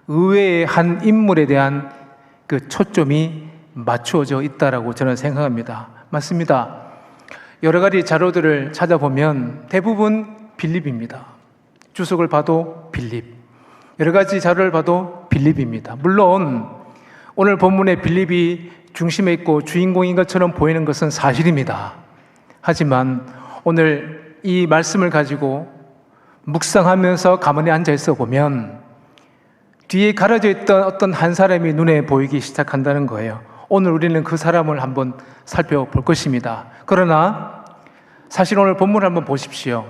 의외의 한 인물에 대한 그 초점이 맞추어져 있다라고 저는 생각합니다. 맞습니다. 여러 가지 자료들을 찾아보면 대부분 빌립입니다. 주석을 봐도 빌립, 여러 가지 자료를 봐도 빌립입니다. 물론 오늘 본문에 빌립이 중심에 있고 주인공인 것처럼 보이는 것은 사실입니다. 하지만 오늘 이 말씀을 가지고 묵상하면서 가만히 앉아 있어 보면 뒤에 가려져 있던 어떤 한 사람이 눈에 보이기 시작한다는 거예요. 오늘 우리는 그 사람을 한번 살펴볼 것입니다. 그러나 사실 오늘 본문을 한번 보십시오.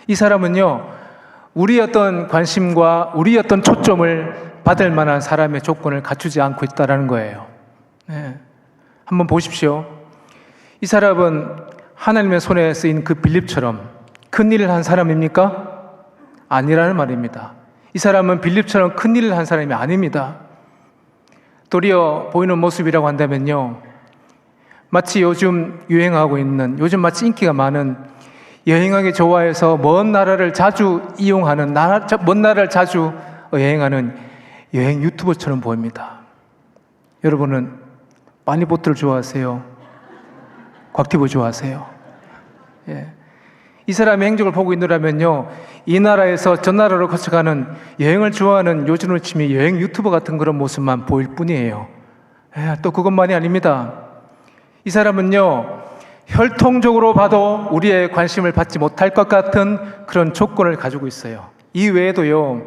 이 사람은요 우리 어떤 관심과 우리 어떤 초점을 받을 만한 사람의 조건을 갖추지 않고 있다는 거예요. 네. 한번 보십시오. 이 사람은 하나님의 손에 쓰인 그 빌립처럼 큰 일을 한 사람입니까? 아니라는 말입니다. 이 사람은 빌립처럼 큰 일을 한 사람이 아닙니다. 도리어 보이는 모습이라고 한다면요 마치 요즘 유행하고 있는, 요즘 마치 인기가 많은, 여행하기 좋아해서 먼 나라를 자주 이용하는, 먼 나라를 자주 여행하는 여행 유튜버처럼 보입니다. 여러분은 빠니보트를 좋아하세요? 곽티브 좋아하세요? 예. 이 사람의 행적을 보고 있느라면요 이 나라에서 저 나라로 거쳐가는 여행을 좋아하는 요즘을 치면 여행 유튜버 같은 그런 모습만 보일 뿐이에요. 예, 또 그것만이 아닙니다. 이 사람은요 혈통적으로 봐도 우리의 관심을 받지 못할 것 같은 그런 조건을 가지고 있어요. 이 외에도요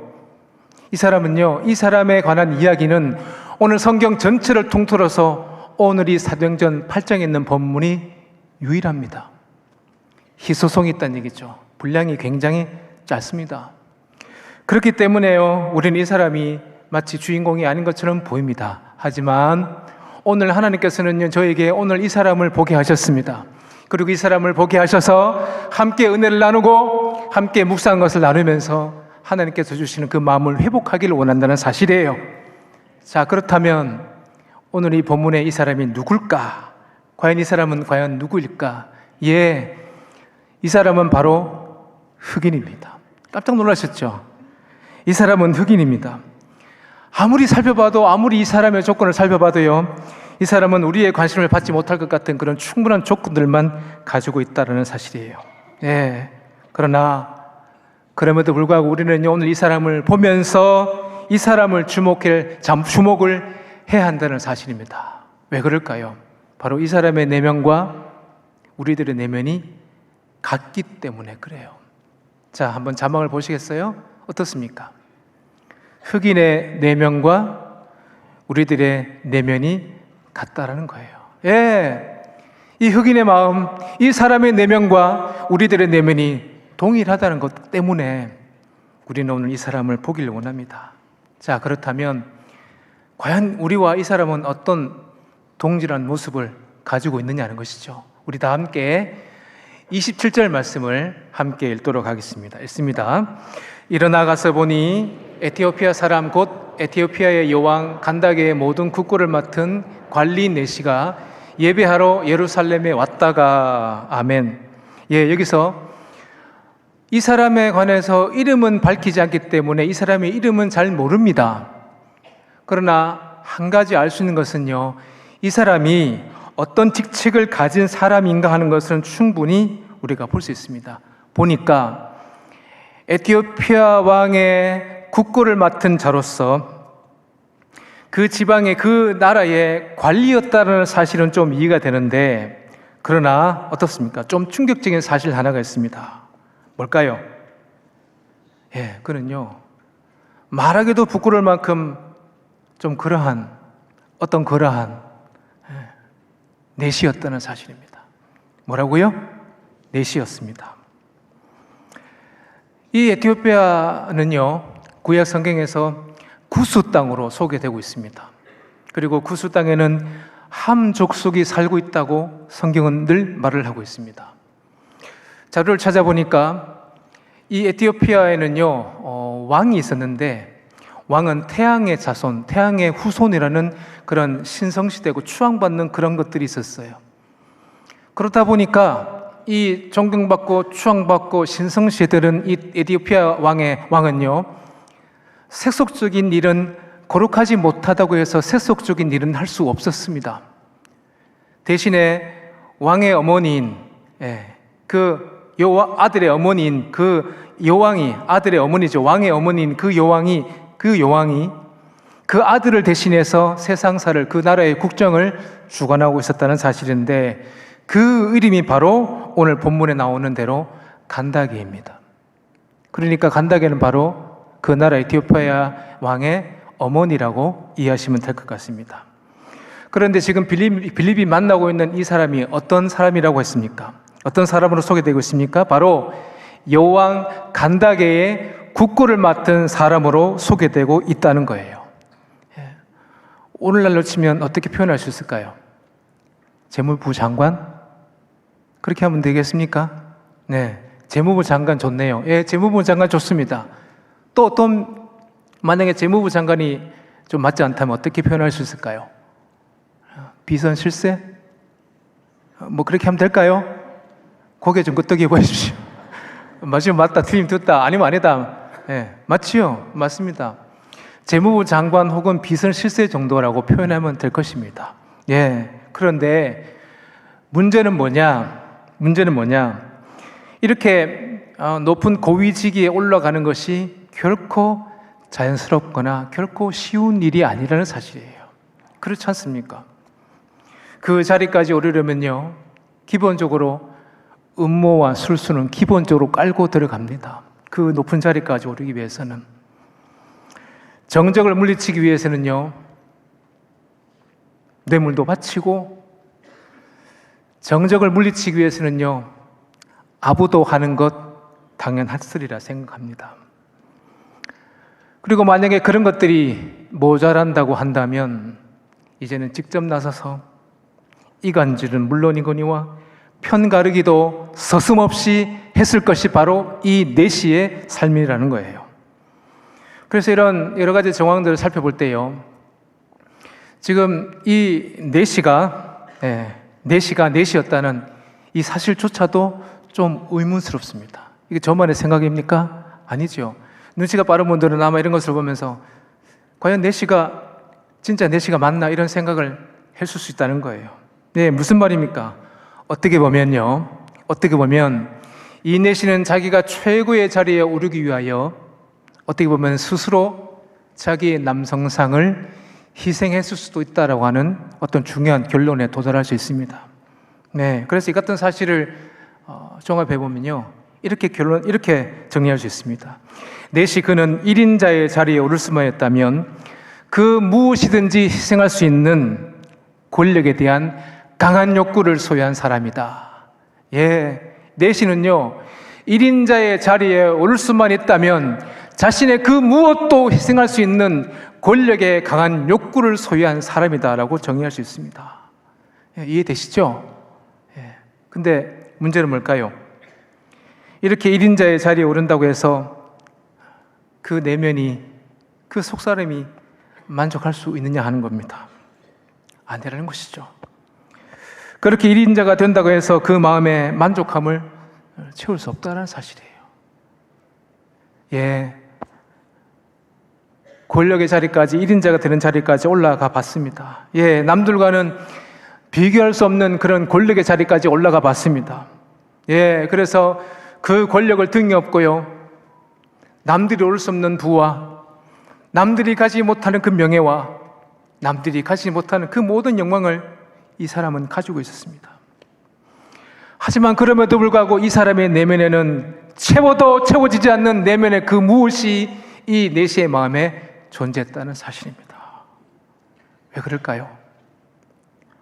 이 사람은요 이 사람에 관한 이야기는 오늘 성경 전체를 통틀어서 오늘 이 사도행전 8장에 있는 본문이 유일합니다. 희소성이 있다는 얘기죠. 분량이 굉장히 짧습니다. 그렇기 때문에요 우리는 이 사람이 마치 주인공이 아닌 것처럼 보입니다. 하지만 오늘 하나님께서는요 저에게 오늘 이 사람을 보게 하셨습니다. 그리고 이 사람을 보게 하셔서 함께 은혜를 나누고 함께 묵상한 것을 나누면서 하나님께서 주시는 그 마음을 회복하기를 원한다는 사실이에요. 자, 그렇다면 오늘 이 본문에 이 사람이 누굴까? 과연 이 사람은 과연 누구일까? 예, 이 사람은 바로 흑인입니다. 깜짝 놀라셨죠? 이 사람은 흑인입니다. 아무리 살펴봐도, 아무리 이 사람의 조건을 살펴봐도요 이 사람은 우리의 관심을 받지 못할 것 같은 그런 충분한 조건들만 가지고 있다는 사실이에요. 예. 그러나 그럼에도 불구하고 우리는 오늘 이 사람을 보면서 이 사람을 주목을 해야 한다는 사실입니다. 왜 그럴까요? 바로 이 사람의 내면과 우리들의 내면이 같기 때문에 그래요. 자, 한번 자막을 보시겠어요? 어떻습니까? 흑인의 내면과 우리들의 내면이 같다라는 거예요. 예. 이 흑인의 마음, 이 사람의 내면과 우리들의 내면이 동일하다는 것 때문에 우리는 오늘 이 사람을 보기를 원합니다. 자, 그렇다면 과연 우리와 이 사람은 어떤 동질한 모습을 가지고 있느냐는 것이죠. 우리 다 함께 27절 말씀을 함께 읽도록 하겠습니다. 읽습니다. 일어나 가서 보니 에티오피아 사람 곧 에티오피아의 여왕 간다게의 모든 국고를 맡은 관리인 내시가 예배하러 예루살렘에 왔다가. 아멘. 예, 여기서 이 사람에 관해서 이름은 밝히지 않기 때문에 이 사람의 이름은 잘 모릅니다. 그러나 한 가지 알 수 있는 것은요, 이 사람이 어떤 직책을 가진 사람인가 하는 것은 충분히 우리가 볼 수 있습니다. 보니까 에티오피아 왕의 국고를 맡은 자로서 그 지방의 그 나라의 관리였다는 사실은 좀 이해가 되는데, 그러나 어떻습니까? 좀 충격적인 사실 하나가 있습니다. 뭘까요? 예, 그는요, 말하기도 부끄러울 만큼 좀 그러한 내시였다는 사실입니다. 뭐라고요? 내시였습니다. 이 에티오피아는요, 구약 성경에서 구스 땅으로 소개되고 있습니다. 그리고 구스 땅에는 함 족속이 살고 있다고 성경은 늘 말을 하고 있습니다. 자료를 찾아보니까 이 에티오피아에는요, 왕이 있었는데 왕은 태양의 자손, 태양의 후손이라는 그런 신성시되고 추앙받는 그런 것들이 있었어요. 그렇다 보니까 이 존경받고 추앙받고 신성시되는 이 에티오피아 왕은요, 세속적인 일은 거룩하지 못하다고 해서 세속적인 일은 할 수 없었습니다. 대신에 왕의 어머니인 그 아들의 어머니인 그 여왕이, 아들의 어머니죠, 왕의 어머니인 그 여왕이 그 아들을 대신해서 세상사를, 그 나라의 국정을 주관하고 있었다는 사실인데, 그 이름이 바로 오늘 본문에 나오는 대로 간다게입니다. 그러니까 간다게는 바로 그 나라 에티오피아 왕의 어머니라고 이해하시면 될 것 같습니다. 그런데 지금 빌립이 만나고 있는 이 사람이 어떤 사람이라고 했습니까? 어떤 사람으로 소개되고 있습니까? 바로 여왕 간다게의 국고를 맡은 사람으로 소개되고 있다는 거예요. 오늘날로 치면 어떻게 표현할 수 있을까요? 재무부 장관? 그렇게 하면 되겠습니까? 네, 재무부 장관 좋네요. 예, 재무부 장관 좋습니다. 또 어떤, 만약에 재무부 장관이 좀 맞지 않다면 어떻게 표현할 수 있을까요? 비선 실세? 뭐 그렇게 하면 될까요? 고개 좀 끄덕여 보십시오. 맞으면 맞다, 틀리면 듣다, 아니면 아니다. 예, 맞지요? 맞습니다. 재무부 장관 혹은 비선 실세 정도라고 표현하면 될 것입니다. 예, 그런데 문제는 뭐냐? 이렇게 높은 고위직위에 올라가는 것이 결코 자연스럽거나 결코 쉬운 일이 아니라는 사실이에요. 그렇지 않습니까? 그 자리까지 오르려면요, 기본적으로 음모와 술수는 기본적으로 깔고 들어갑니다. 그 높은 자리까지 오르기 위해서는. 정적을 물리치기 위해서는요, 뇌물도 바치고, 정적을 물리치기 위해서는요, 아부도 하는 것 당연하으리라 생각합니다. 그리고 만약에 그런 것들이 모자란다고 한다면 이제는 직접 나서서 이간질은 물론이거니와 편가르기도 서슴없이 했을 것이 바로 이 내시의 삶이라는 거예요. 그래서 이런 여러 가지 정황들을 살펴볼 때요, 지금 이 내시가 내시였다는 이 사실조차도 좀 의문스럽습니다. 이게 저만의 생각입니까? 아니죠. 눈치가 빠른 분들은 아마 이런 것을 보면서 과연 내시가 진짜 내시가 맞나 이런 생각을 했을 수 있다는 거예요. 네, 무슨 말입니까? 어떻게 보면 이 내시는 자기가 최고의 자리에 오르기 위하여 어떻게 보면 스스로 자기의 남성상을 희생했을 수도 있다라고 하는 어떤 중요한 결론에 도달할 수 있습니다. 네, 그래서 이 같은 사실을 종합해 보면요, 이렇게 정리할 수 있습니다. 내시 그는 1인자의 자리에 오를 수만 했다면 그 무엇이든지 희생할 수 있는 권력에 대한 강한 욕구를 소유한 사람이다. 예, 내시는요 1인자의 자리에 오를 수만 있다면 자신의 그 무엇도 희생할 수 있는 권력에 강한 욕구를 소유한 사람이다라고 정의할 수 있습니다. 예, 이해되시죠? 예. 근데 문제는 뭘까요? 이렇게 1인자의 자리에 오른다고 해서 그 내면이, 그 속사람이 만족할 수 있느냐 하는 겁니다. 안 되라는 것이죠. 그렇게 1인자가 된다고 해서 그 마음의 만족함을 채울 수 없다는 사실이에요. 예, 권력의 자리까지, 1인자가 되는 자리까지 올라가 봤습니다. 예, 남들과는 비교할 수 없는 그런 권력의 자리까지 올라가 봤습니다. 예, 그래서 그 권력을 등에 업고요, 남들이 올 수 없는 부와 남들이 가지 못하는 그 명예와 남들이 가지 못하는 그 모든 영광을 이 사람은 가지고 있었습니다. 하지만 그럼에도 불구하고 이 사람의 내면에는 채워도 채워지지 않는 내면의 그 무엇이 이 내시의 마음에 존재했다는 사실입니다. 왜 그럴까요?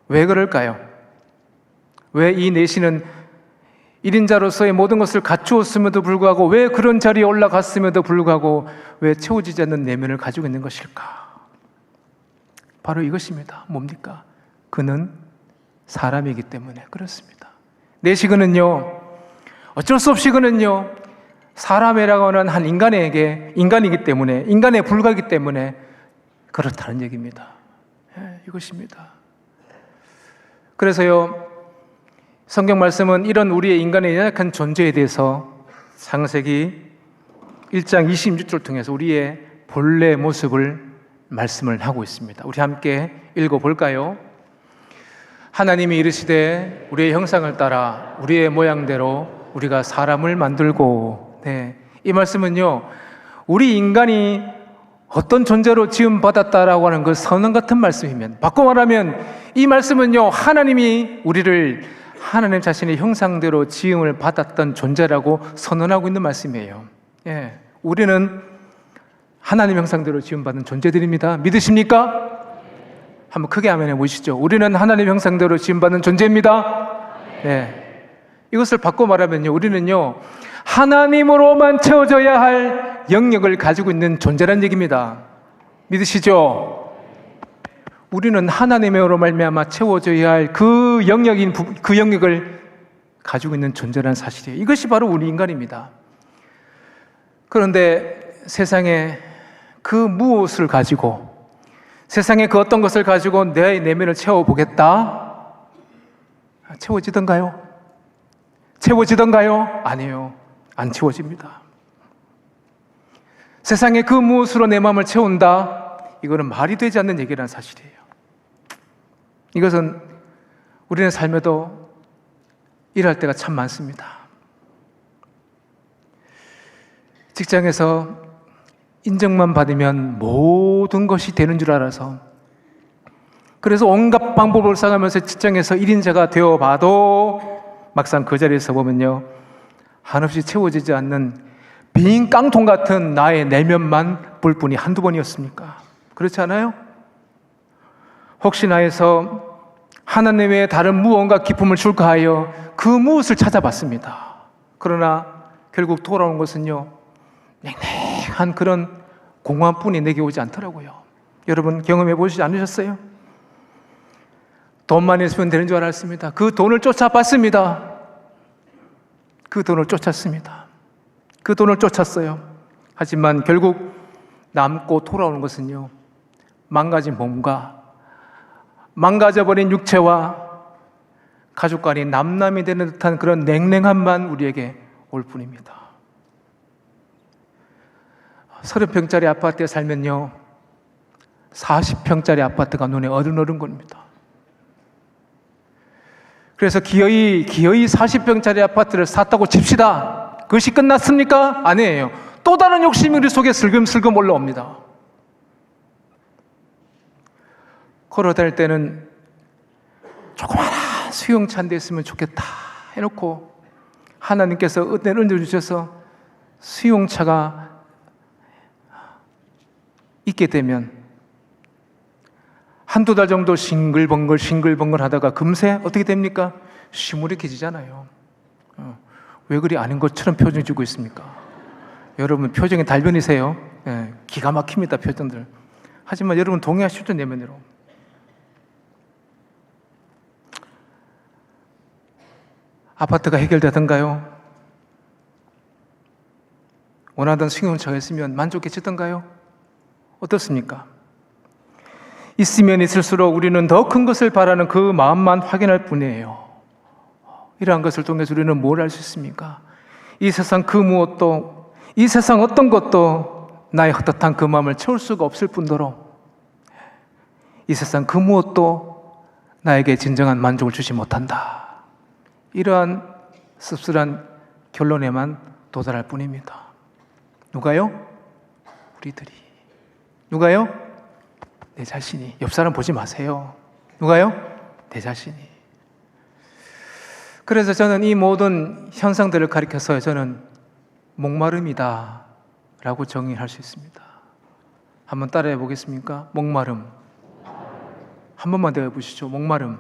왜 그럴까요? 왜 이 내시는 1인자로서의 모든 것을 갖추었음에도 불구하고, 왜 그런 자리에 올라갔음에도 불구하고 왜 채워지지 않는 내면을 가지고 있는 것일까? 바로 이것입니다. 뭡니까? 그는 사람이기 때문에 그렇습니다. 내시 그는요, 어쩔 수 없이 그는요, 사람이라고 하는 한 인간이기 때문에, 인간에 불과하기 때문에 그렇다는 얘기입니다. 예, 이것입니다. 그래서요, 성경 말씀은 이런 우리의 인간의 연약한 존재에 대해서 창세기 1장 26절을 통해서 우리의 본래 모습을 말씀을 하고 있습니다. 우리 함께 읽어볼까요? 하나님이 이르시되 우리의 형상을 따라 우리의 모양대로 우리가 사람을 만들고. 네, 이 말씀은요, 우리 인간이 어떤 존재로 지음받았다라고 하는 그 선언 같은 말씀이면, 바꿔 말하면 이 말씀은요, 하나님이 우리를 하나님 자신의 형상대로 지음을 받았던 존재라고 선언하고 있는 말씀이에요. 예, 우리는 하나님 형상대로 지음받은 존재들입니다. 믿으십니까? 한번 크게 아멘 해보시죠. 우리는 하나님 형상대로 지음받은 존재입니다. 네. 이것을 바꿔 말하면요, 우리는요, 하나님으로만 채워져야 할 영역을 가지고 있는 존재란 얘기입니다. 믿으시죠? 우리는 하나님으로 말미암아 채워져야 할 그 영역을 가지고 있는 존재라는 사실이에요. 이것이 바로 우리 인간입니다. 그런데 세상에 그 무엇을 가지고, 세상에 그 어떤 것을 가지고 내 내면을 채워보겠다? 채워지던가요? 채워지던가요? 아니에요. 안 채워집니다. 세상에 그 무엇으로 내 마음을 채운다? 이거는 말이 되지 않는 얘기라는 사실이에요. 이것은 우리의 삶에도 일할 때가 참 많습니다. 직장에서 인정만 받으면 모든 것이 되는 줄 알아서, 그래서 온갖 방법을 써가면서 직장에서 1인자가 되어봐도 막상 그 자리에서 보면요, 한없이 채워지지 않는 빈 깡통 같은 나의 내면만 볼 뿐이 한두 번이었습니까? 그렇지 않아요? 혹시나 해서 하나님 외에 다른 무언가 기쁨을 줄까 하여 그 무엇을 찾아봤습니다. 그러나 결국 돌아온 것은요, 냉랭한 그런 공허함뿐이 내게 오지 않더라고요. 여러분 경험해 보시지 않으셨어요? 돈만 있으면 되는 줄 알았습니다. 그 돈을 쫓아봤습니다. 그 돈을 쫓았습니다. 그 돈을 쫓았어요. 하지만 결국 남고 돌아오는 것은요, 망가진 몸과 망가져버린 육체와 가족 간이 남남이 되는 듯한 그런 냉랭함만 우리에게 올 뿐입니다. 30평짜리 아파트에 살면요, 40평짜리 아파트가 눈에 어른어른 겁니다. 그래서 기어이 40평짜리 아파트를 샀다고 칩시다. 그것이 끝났습니까? 아니에요. 또 다른 욕심이 우리 속에 슬금슬금 올라옵니다. 걸어다닐 때는 조그마한 수용차 한 대 있으면 좋겠다 해놓고 하나님께서 은혜를 주셔서 수용차가 있게 되면 한두 달 정도 싱글벙글 하다가 금세 어떻게 됩니까? 시무룩해지잖아요. 왜 그리 아닌 것처럼 표정 주고 있습니까? 여러분 표정이 달변이세요. 기가 막힙니다, 표정들. 하지만 여러분 동의하시죠, 내면으로. 아파트가 해결되던가요? 원하던 승용차가 있으면 만족해지던가요? 어떻습니까? 있으면 있을수록 우리는 더 큰 것을 바라는 그 마음만 확인할 뿐이에요. 이러한 것을 통해서 우리는 뭘 알 수 있습니까? 이 세상 그 무엇도, 이 세상 어떤 것도 나의 헛헛한 그 마음을 채울 수가 없을 뿐더러 이 세상 그 무엇도 나에게 진정한 만족을 주지 못한다. 이러한 씁쓸한 결론에만 도달할 뿐입니다. 누가요? 우리들이. 누가요? 내 자신이. 옆 사람 보지 마세요. 누가요? 내 자신이. 그래서 저는 이 모든 현상들을 가리켜서 저는 목마름이다 라고 정의할 수 있습니다. 한번 따라해 보겠습니까? 목마름. 한 번만 더 해보시죠. 목마름.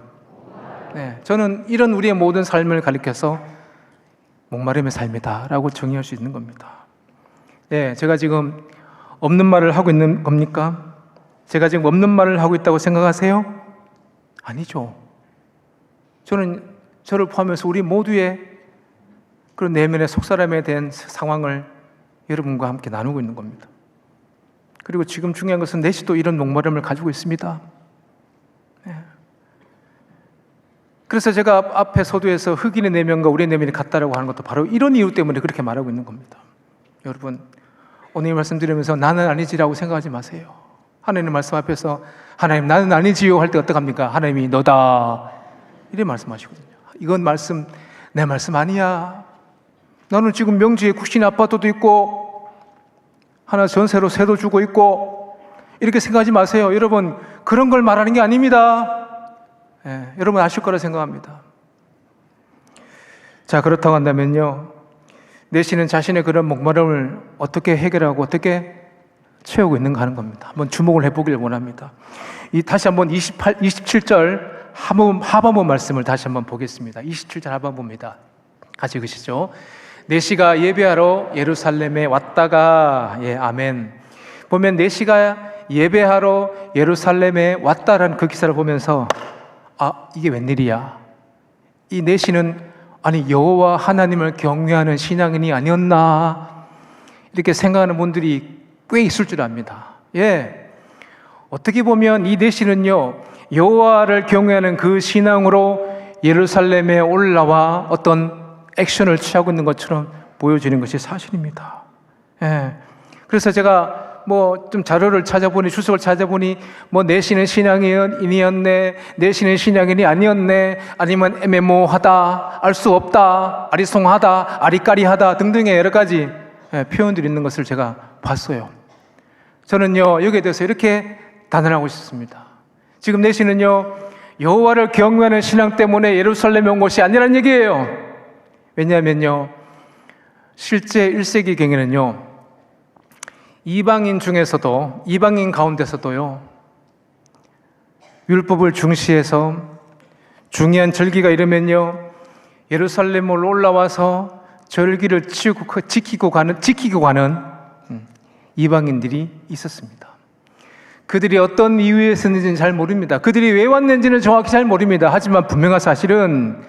네, 저는 이런 우리의 모든 삶을 가리켜서 목마름의 삶이다 라고 정의할 수 있는 겁니다. 네, 제가 지금 없는 말을 하고 있는 겁니까? 제가 지금 없는 말을 하고 있다고 생각하세요? 아니죠. 저는 저를 포함해서 우리 모두의 그런 내면의 속사람에 대한 상황을 여러분과 함께 나누고 있는 겁니다. 그리고 지금 중요한 것은 내시도 이런 목마름을 가지고 있습니다. 네. 그래서 제가 앞에 서두에서 흑인의 내면과 우리의 내면이 같다라고 하는 것도 바로 이런 이유 때문에 그렇게 말하고 있는 겁니다. 여러분, 오늘 말씀드리면서 나는 아니지라고 생각하지 마세요. 하나님 말씀 앞에서 하나님 나는 아니지요 할 때 어떡합니까? 하나님이 너다 이래 말씀하시거든요. 이건 내 말씀 아니야. 나는 지금 명지에 굿신 아파트도 있고 하나 전세로 세도 주고 있고 이렇게 생각하지 마세요. 여러분 그런 걸 말하는 게 아닙니다. 여러분 아실 거라 생각합니다. 자, 그렇다고 한다면요, 내시는 자신의 그런 목마름을 어떻게 해결하고 어떻게 채우고 있는가 하는 겁니다. 한번 주목을 해보길 원합니다. 다시 한번 27절 하반부 말씀을 다시 한번 보겠습니다. 27절 하반부입니다. 같이 읽으시죠. 내시가 예배하러 예루살렘에 왔다가, 아멘. 보면 내시가 예배하러 예루살렘에 왔다라는 그 기사를 보면서 이게 웬일이야? 이 내시는 여호와 하나님을 경외하는 신앙인이 아니었나? 이렇게 생각하는 분들이 꽤 있을 줄 압니다. 어떻게 보면 이 내시는요, 여호와를 경외하는 그 신앙으로 예루살렘에 올라와 어떤 액션을 취하고 있는 것처럼 보여지는 것이 사실입니다. 그래서 제가 좀 자료를 찾아보니, 주석을 찾아보니, 내시는 신앙인이었네, 내시는 신앙인이 아니었네, 아니면 애매모호하다, 알 수 없다, 아리송하다, 아리까리하다 등등의 여러 가지 표현들이 있는 것을 제가 봤어요. 저는요, 여기에 대해서 이렇게 단언하고 싶습니다. 지금 내시는요, 여호와를 경외하는 신앙 때문에 예루살렘에 온 것이 아니라는 얘기예요. 왜냐하면요, 실제 1세기경에는요, 이방인 가운데서도요, 율법을 중시해서 중요한 절기가 이르면요, 예루살렘으로 올라와서 절기를 지키고 가는 이방인들이 있었습니다. 그들이 어떤 이유에 있었는지는 잘 모릅니다. 그들이 왜 왔는지는 정확히 잘 모릅니다. 하지만 분명한 사실은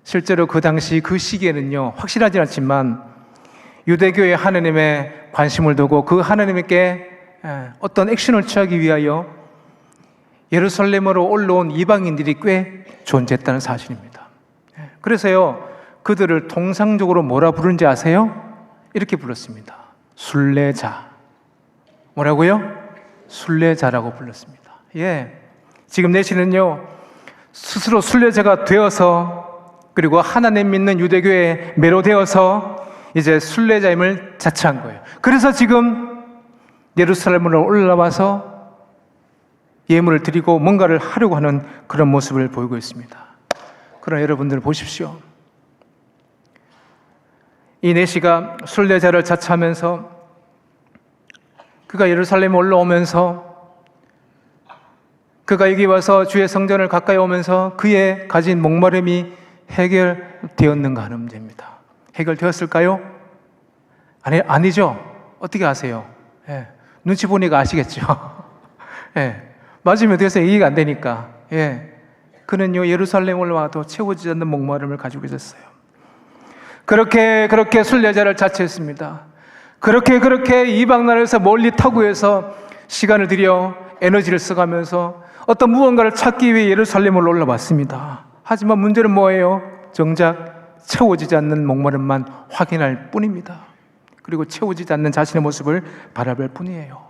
실제로 그 당시 그 시기에는요, 확실하지 않지만 유대교의 하나님에 관심을 두고 그 하나님께 어떤 액션을 취하기 위하여 예루살렘으로 올라온 이방인들이 꽤 존재했다는 사실입니다. 그래서요, 그들을 통상적으로 뭐라 부르는지 아세요? 이렇게 불렀습니다. 순례자. 뭐라고요? 순례자라고 불렀습니다. 지금 내시는요, 스스로 순례자가 되어서 그리고 하나님 믿는 유대교에 매료되어서 이제 순례자임을 자처한 거예요. 그래서 지금 예루살렘으로 올라와서 예물을 드리고 뭔가를 하려고 하는 그런 모습을 보이고 있습니다. 그러나 여러분들 보십시오. 이 내시가 순례자를 자처하면서 그가 예루살렘에 올라오면서 그가 여기 와서 주의 성전을 가까이 오면서 그의 가진 목마름이 해결되었는가 하는 문제입니다. 해결되었을까요? 아니죠. 어떻게 아세요? 예, 눈치 보니까 아시겠죠. 예, 맞으면 돼서 이해가 안 되니까. 예, 그는요 예루살렘 올라와도 채워지지 않는 목마름을 가지고 있었어요. 그렇게 순례자를 자처했습니다. 그렇게 이방 나라에서 멀리 타구해서 시간을 들여 에너지를 써가면서 어떤 무언가를 찾기 위해 예루살렘으로 올라왔습니다. 하지만 문제는 뭐예요? 정작 채워지지 않는 목마름만 확인할 뿐입니다. 그리고 채워지지 않는 자신의 모습을 바라볼 뿐이에요.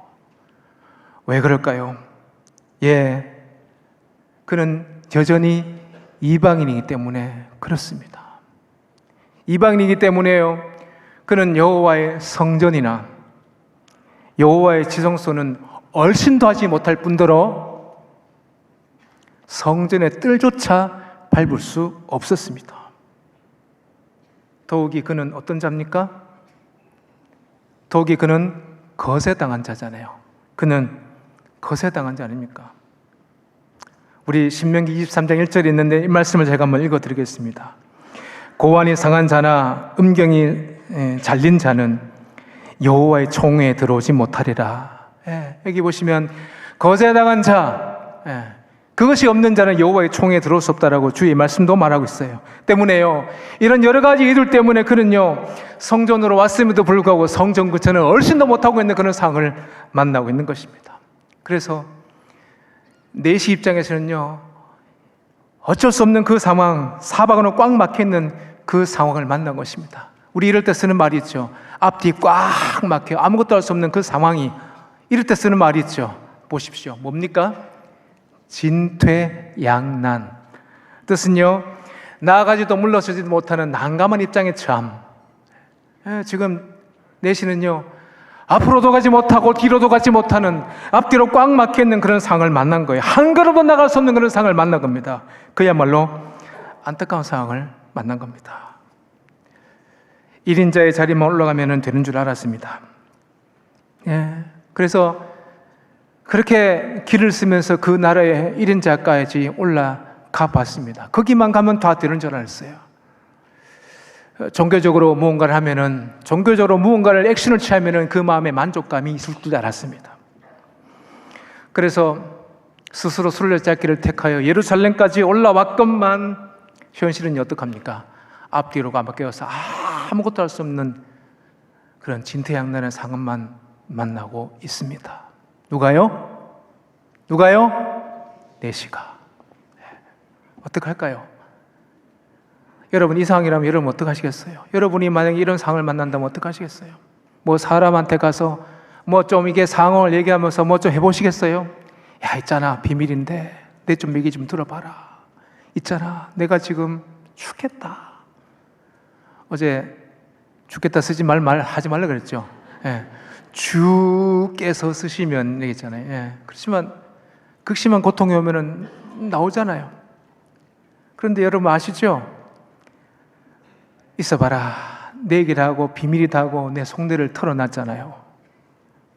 왜 그럴까요? 예, 그는 여전히 이방인이기 때문에 그렇습니다. 이방인이기 때문에요. 그는 여호와의 성전이나 여호와의 지성소는 얼씬도 하지 못할 뿐더러 성전의 뜰조차 밟을 수 없었습니다. 더욱이 그는 어떤 자입니까? 더욱이 그는 거세당한 자잖아요. 그는 거세당한 자 아닙니까? 우리 신명기 23장 1절에 있는데 이 말씀을 제가 한번 읽어드리겠습니다. 고환이 상한 자나 음경이 잘린 자는 여호와의 총회에 들어오지 못하리라. 예, 여기 보시면 거세당한 자, 그것이 없는 자는 여호와의 총회에 들어올 수 없다라고 주의 말씀도 말하고 있어요. 때문에요, 이런 여러 가지 이유들 때문에 그는요 성전으로 왔음에도 불구하고 성전 근처는 얼씬도 못하고 있는 그런 상황을 만나고 있는 것입니다. 그래서 내시 입장에서는요 어쩔 수 없는 그 상황, 사방으로 꽉 막혀있는 그 상황을 만난 것입니다. 우리 이럴 때 쓰는 말이 있죠. 앞뒤 꽉 막혀 아무것도 할 수 없는 그 상황이, 이럴 때 쓰는 말이 있죠. 보십시오. 뭡니까? 진퇴양난. 뜻은요, 나아가지도 물러서지도 못하는 난감한 입장에 처함. 지금 내시는요 앞으로도 가지 못하고 뒤로도 가지 못하는, 앞뒤로 꽉 막혀있는 그런 상황을 만난 거예요. 한 걸음도 나갈 수 없는 그런 상황을 만난 겁니다. 그야말로 안타까운 상황을 만난 겁니다. 1인자의 자리만 올라가면 되는 줄 알았습니다. 그래서 그렇게 길을 쓰면서 그 나라의 1인자까지 올라가 봤습니다. 거기만 가면 다 되는 줄 알았어요. 종교적으로 무언가를 하면은, 종교적으로 무언가를 액션을 취하면은 그 마음에 만족감이 있을 줄 알았습니다. 그래서 스스로 순례자길을 택하여 예루살렘까지 올라왔건만 현실은 어떡합니까? 앞뒤로가 막혀서 아무것도 할 수 없는 그런 진퇴양난의 상황만 만나고 있습니다. 누가요? 내시가. 어떡할까요? 여러분 이 상황이라면 여러분 어떡하시겠어요? 여러분이 만약에 이런 상황을 만난다면 어떡하시겠어요? 뭐 사람한테 가서 뭐 좀 이게 상황을 얘기하면서 뭐 좀 해보시겠어요? 야 있잖아 비밀인데 내 좀 얘기 좀 들어봐라. 있잖아 내가 지금 죽겠다. 어제 죽겠다 쓰지 하지 말라 그랬죠. 주께서 쓰시면 되겠잖아요. 그렇지만 극심한 고통이 오면은 나오잖아요. 그런데 여러분 아시죠? 있어봐라. 내 얘기를 하고 비밀이다 하고 내 속내를 털어놨잖아요.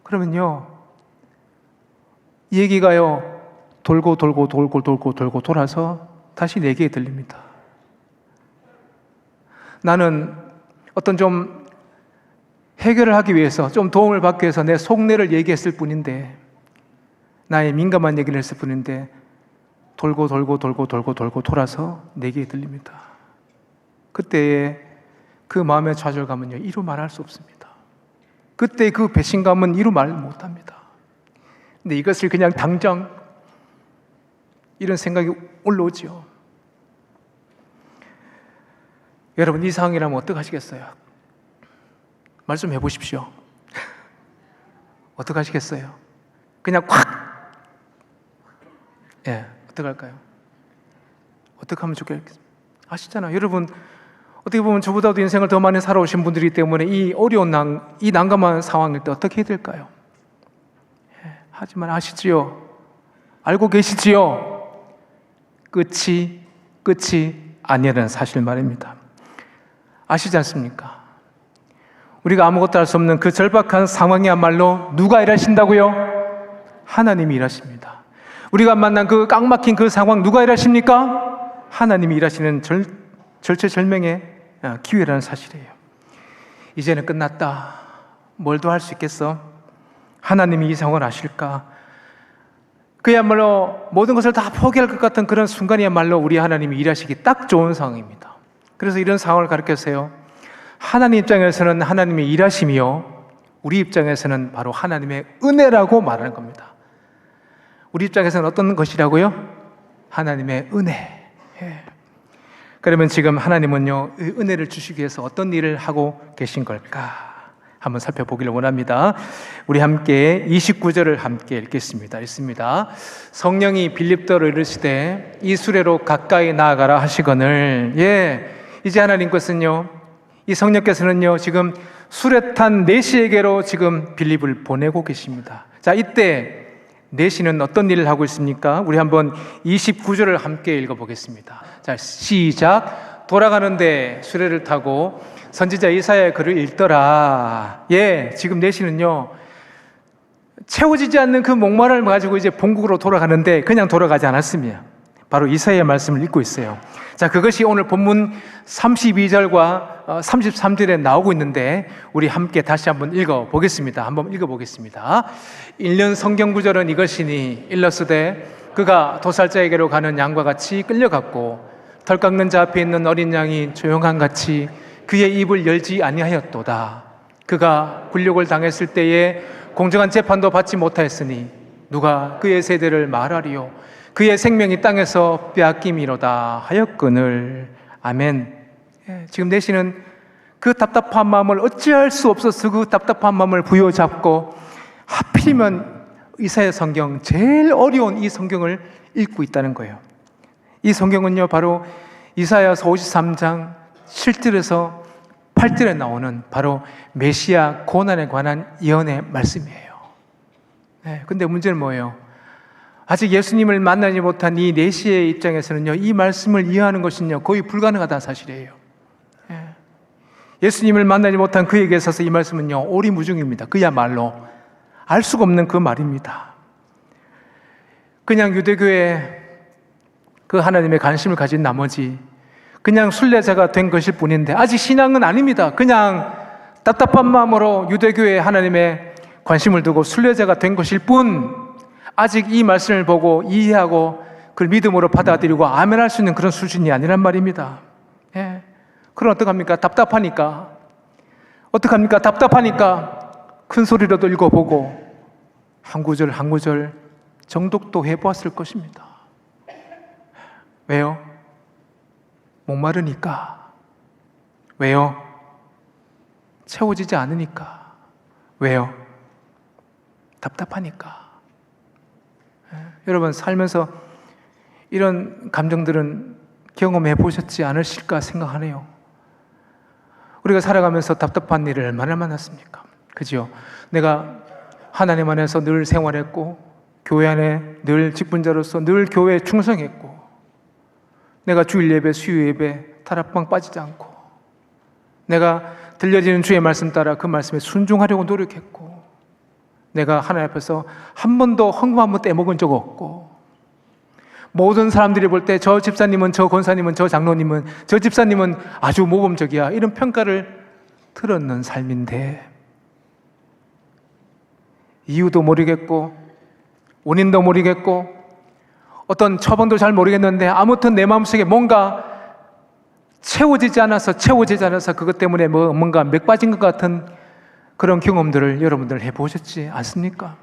그러면요 이 얘기가요 돌고 돌아서 다시 내게 들립니다. 나는 어떤 좀 해결을 하기 위해서, 좀 도움을 받기 위해서 내 속내를 얘기했을 뿐인데, 나의 민감한 얘기를 했을 뿐인데 돌고 돌아서 내게 들립니다. 그때의 그 마음의 좌절감은요 이루 말할 수 없습니다. 그때 그 배신감은 이루 말 못합니다. 근데 이것을 그냥 당장 이런 생각이 올라오지요. 여러분 이 상황이라면 어떡하시겠어요? 말 좀 해보십시오. 어떡하시겠어요? 그냥 콱! 어떡할까요? 어떻게 하면 좋겠습니까? 아시잖아요. 여러분, 어떻게 보면 저보다도 인생을 더 많이 살아오신 분들이기 때문에 이 어려운 이 난감한 상황일 때 어떻게 해야 될까요? 하지만 아시지요? 알고 계시지요? 끝이 아니라는 사실 말입니다. 아시지 않습니까? 우리가 아무것도 할 수 없는 그 절박한 상황이야말로 누가 일하신다고요? 하나님이 일하십니다. 우리가 만난 그 깡막힌 그 상황 누가 일하십니까? 하나님이 일하시는 절체절명의 기회라는 사실이에요. 이제는 끝났다. 뭘 더 할 수 있겠어? 하나님이 이 상황을 아실까? 그야말로 모든 것을 다 포기할 것 같은 그런 순간이야말로 우리 하나님이 일하시기 딱 좋은 상황입니다. 그래서 이런 상황을 가르쳤어요. 하나님 입장에서는 하나님의 일하심이요, 우리 입장에서는 바로 하나님의 은혜라고 말하는 겁니다. 우리 입장에서는 어떤 것이라고요? 하나님의 은혜. 그러면 지금 하나님은요, 이 은혜를 주시기 위해서 어떤 일을 하고 계신 걸까? 한번 살펴보기를 원합니다. 우리 함께 29절을 함께 읽겠습니다. 읽습니다. 성령이 빌립더로 이르시되 이 수레로 가까이 나아가라 하시거늘. 이제 하나님께서는요, 이 성령께서는요, 지금 수레탄 내시에게로 지금 빌립을 보내고 계십니다. 자, 이때 내시는 어떤 일을 하고 있습니까? 우리 한번 29절을 함께 읽어보겠습니다. 자, 시작. 돌아가는데 수레를 타고 선지자 이사야의 글을 읽더라. 지금 내시는요, 채워지지 않는 그 목마름을 가지고 이제 본국으로 돌아가는데 그냥 돌아가지 않았습니다. 바로 이사야의 말씀을 읽고 있어요. 자, 그것이 오늘 본문 32절과 33절에 나오고 있는데 우리 함께 다시 한번 읽어보겠습니다. 한번 읽어보겠습니다. 1년 성경 구절은 이것이니 일러스되 그가 도살자에게로 가는 양과 같이 끌려갔고 털 깎는 자 앞에 있는 어린 양이 조용한 같이 그의 입을 열지 아니하였도다. 그가 굴욕을 당했을 때에 공정한 재판도 받지 못하였으니 누가 그의 세대를 말하리요. 그의 생명이 땅에서 빼앗김이로다 하였거늘. 아멘. 지금 내시는 그 답답한 마음을 어찌할 수 없어서 그 답답한 마음을 부여잡고 하필이면 이사야 성경, 제일 어려운 이 성경을 읽고 있다는 거예요. 이 성경은요, 바로 이사야서 53장 7절에서 8절에 나오는 바로 메시아 고난에 관한 예언의 말씀이에요. 근데 문제는 뭐예요? 아직 예수님을 만나지 못한 이 내시의 입장에서는요, 이 말씀을 이해하는 것은요, 거의 불가능하다는 사실이에요. 예수님을 만나지 못한 그에게 있어서 이 말씀은요, 오리무중입니다. 그야말로 알 수가 없는 그 말입니다. 그냥 유대교에 그 하나님의 관심을 가진 나머지 그냥 순례자가 된 것일 뿐인데 아직 신앙은 아닙니다. 그냥 답답한 마음으로 유대교에 하나님의 관심을 두고 순례자가 된 것일 뿐, 아직 이 말씀을 보고 이해하고 그걸 믿음으로 받아들이고 아멘할 수 있는 그런 수준이 아니란 말입니다. 그럼 어떡합니까? 답답하니까. 어떡합니까? 답답하니까 큰 소리로도 읽어보고 한 구절 한 구절 정독도 해보았을 것입니다. 왜요? 목마르니까. 왜요? 채워지지 않으니까. 왜요? 답답하니까. 여러분, 살면서 이런 감정들은 경험해 보셨지 않으실까 생각하네요. 우리가 살아가면서 답답한 일을 얼마나 만났습니까? 그죠? 내가 하나님 안에서 늘 생활했고, 교회 안에 늘 직분자로서 늘 교회에 충성했고, 내가 주일 예배, 수요 예배 타락방 빠지지 않고, 내가 들려지는 주의 말씀 따라 그 말씀에 순종하려고 노력했고, 내가 하나님 앞에서 한 번도 헌금 한 번 떼먹은 적 없고, 모든 사람들이 볼 때 저 집사님은, 저 권사님은, 저 장로님은, 저 집사님은 아주 모범적이야, 이런 평가를 들었는 삶인데 이유도 모르겠고 원인도 모르겠고 어떤 처방도 잘 모르겠는데 아무튼 내 마음속에 뭔가 채워지지 않아서 그것 때문에 뭔가 맥 빠진 것 같은 그런 경험들을 여러분들 해보셨지 않습니까?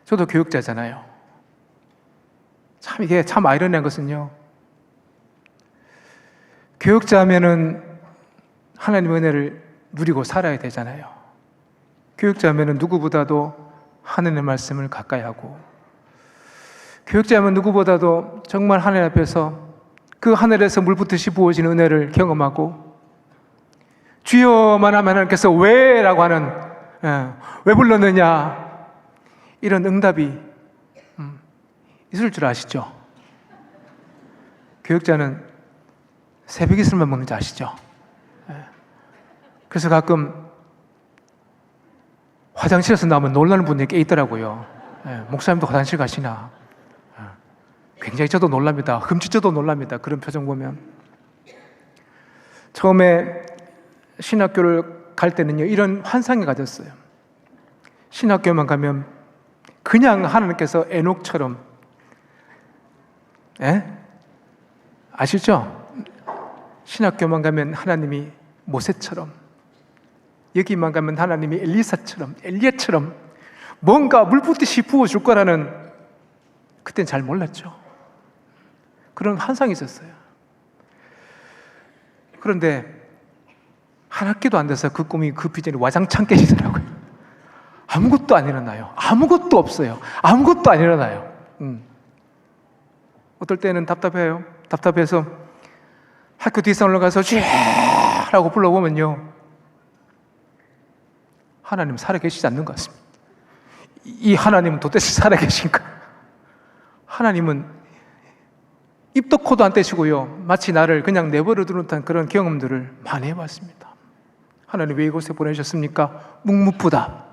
저도 교육자잖아요. 참 이게 참 아이러니한 것은요, 교육자 하면은 하나님의 은혜를 누리고 살아야 되잖아요. 교육자 하면은 누구보다도 하나님의 말씀을 가까이 하고, 교육자면 누구보다도 정말 하나님 앞에서 그 하늘에서 물붓듯이 부어지는 은혜를 경험하고 주여만 하면 하나님께서 왜? 라고 하는 왜 불렀느냐 이런 응답이 있을 줄 아시죠? 교육자는 새벽 이슬만 먹는 줄 아시죠? 그래서 가끔 화장실에서 나오면 놀라는 분들이 꽤 있더라고요. 목사님도 화장실 가시나? 굉장히 저도 놀랍니다. 흠칫 저도 놀랍니다. 그런 표정 보면. 처음에 신학교를 갈 때는요, 이런 환상이 가졌어요. 신학교만 가면 그냥 하나님께서 에녹처럼, 아시죠? 신학교만 가면 하나님이 모세처럼, 여기만 가면 하나님이 엘리사처럼, 엘리야처럼 뭔가 물붓듯이 부어줄 거라는, 그땐 잘 몰랐죠. 그런 환상이 있었어요. 그런데 한 학기도 안 돼서 그 꿈이, 그 비전이 와장창 깨지더라고요. 아무것도 안 일어나요. 아무것도 없어요. 아무것도 안 일어나요. 어떨 때는 답답해요. 답답해서 학교 뒷산으로 가서 쥐라고 불러보면요, 하나님 살아계시지 않는 것 같습니다. 이 하나님은 도대체 살아계신가? 하나님은 입도 코도 안 떼시고요, 마치 나를 그냥 내버려 두는 듯한 그런 경험들을 많이 해봤습니다. 하나님 왜 이곳에 보내셨습니까? 묵묵부답.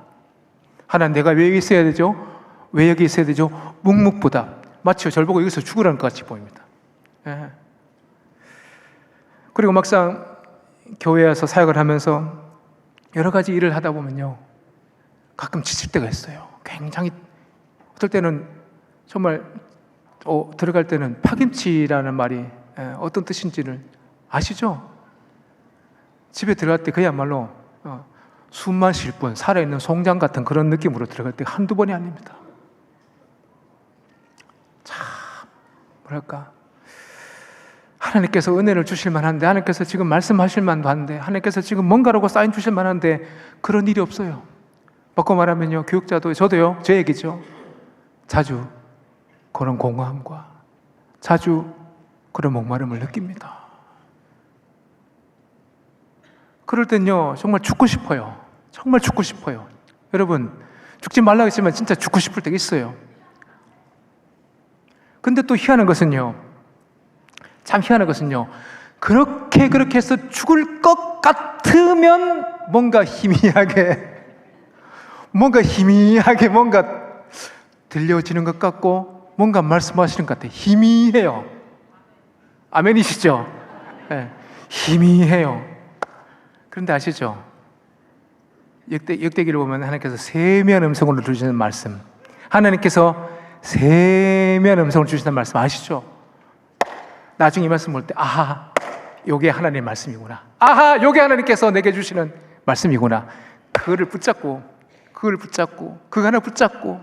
하나님 내가 왜 여기 있어야 되죠? 왜 여기 있어야 되죠? 묵묵부답. 마치 절 보고 여기서 죽으라는 것 같이 보입니다. 그리고 막상 교회에 와서 사역을 하면서 여러 가지 일을 하다 보면요, 가끔 지칠 때가 있어요. 굉장히, 어떨 때는 정말 들어갈 때는 파김치라는 말이 어떤 뜻인지를 아시죠? 집에 들어갈 때 그야말로 숨만 쉴 뿐, 살아있는 송장 같은 그런 느낌으로 들어갈 때 한두 번이 아닙니다. 참 뭐랄까, 하나님께서 은혜를 주실 만한데, 하나님께서 지금 말씀하실 만도 한데, 하나님께서 지금 뭔가라고 사인 주실 만한데 그런 일이 없어요. 바꿔 말하면요, 교육자도, 저도요, 제 얘기죠, 자주 그런 공허함과 자주 그런 목마름을 느낍니다. 그럴 땐요, 정말 죽고 싶어요. 정말 죽고 싶어요. 여러분, 죽지 말라고 했지만 진짜 죽고 싶을 때가 있어요. 근데 또 희한한 것은요, 참 희한한 것은요, 그렇게 해서 죽을 것 같으면 뭔가 희미하게 뭔가 들려지는 것 같고, 뭔가 말씀하시는 것 같아요. 희미해요. 아멘이시죠? 네, 희미해요. 그런데 아시죠? 역대기를 보면 하나님께서 세미한 음성으로 주시는 말씀, 하나님께서 세미한 음성을 주시는 말씀 아시죠? 나중에 이 말씀 볼 때, 아하, 요게 하나님의 말씀이구나. 아하, 요게 하나님께서 내게 주시는 말씀이구나. 그거를 붙잡고, 그걸 붙잡고, 그거 하나 붙잡고,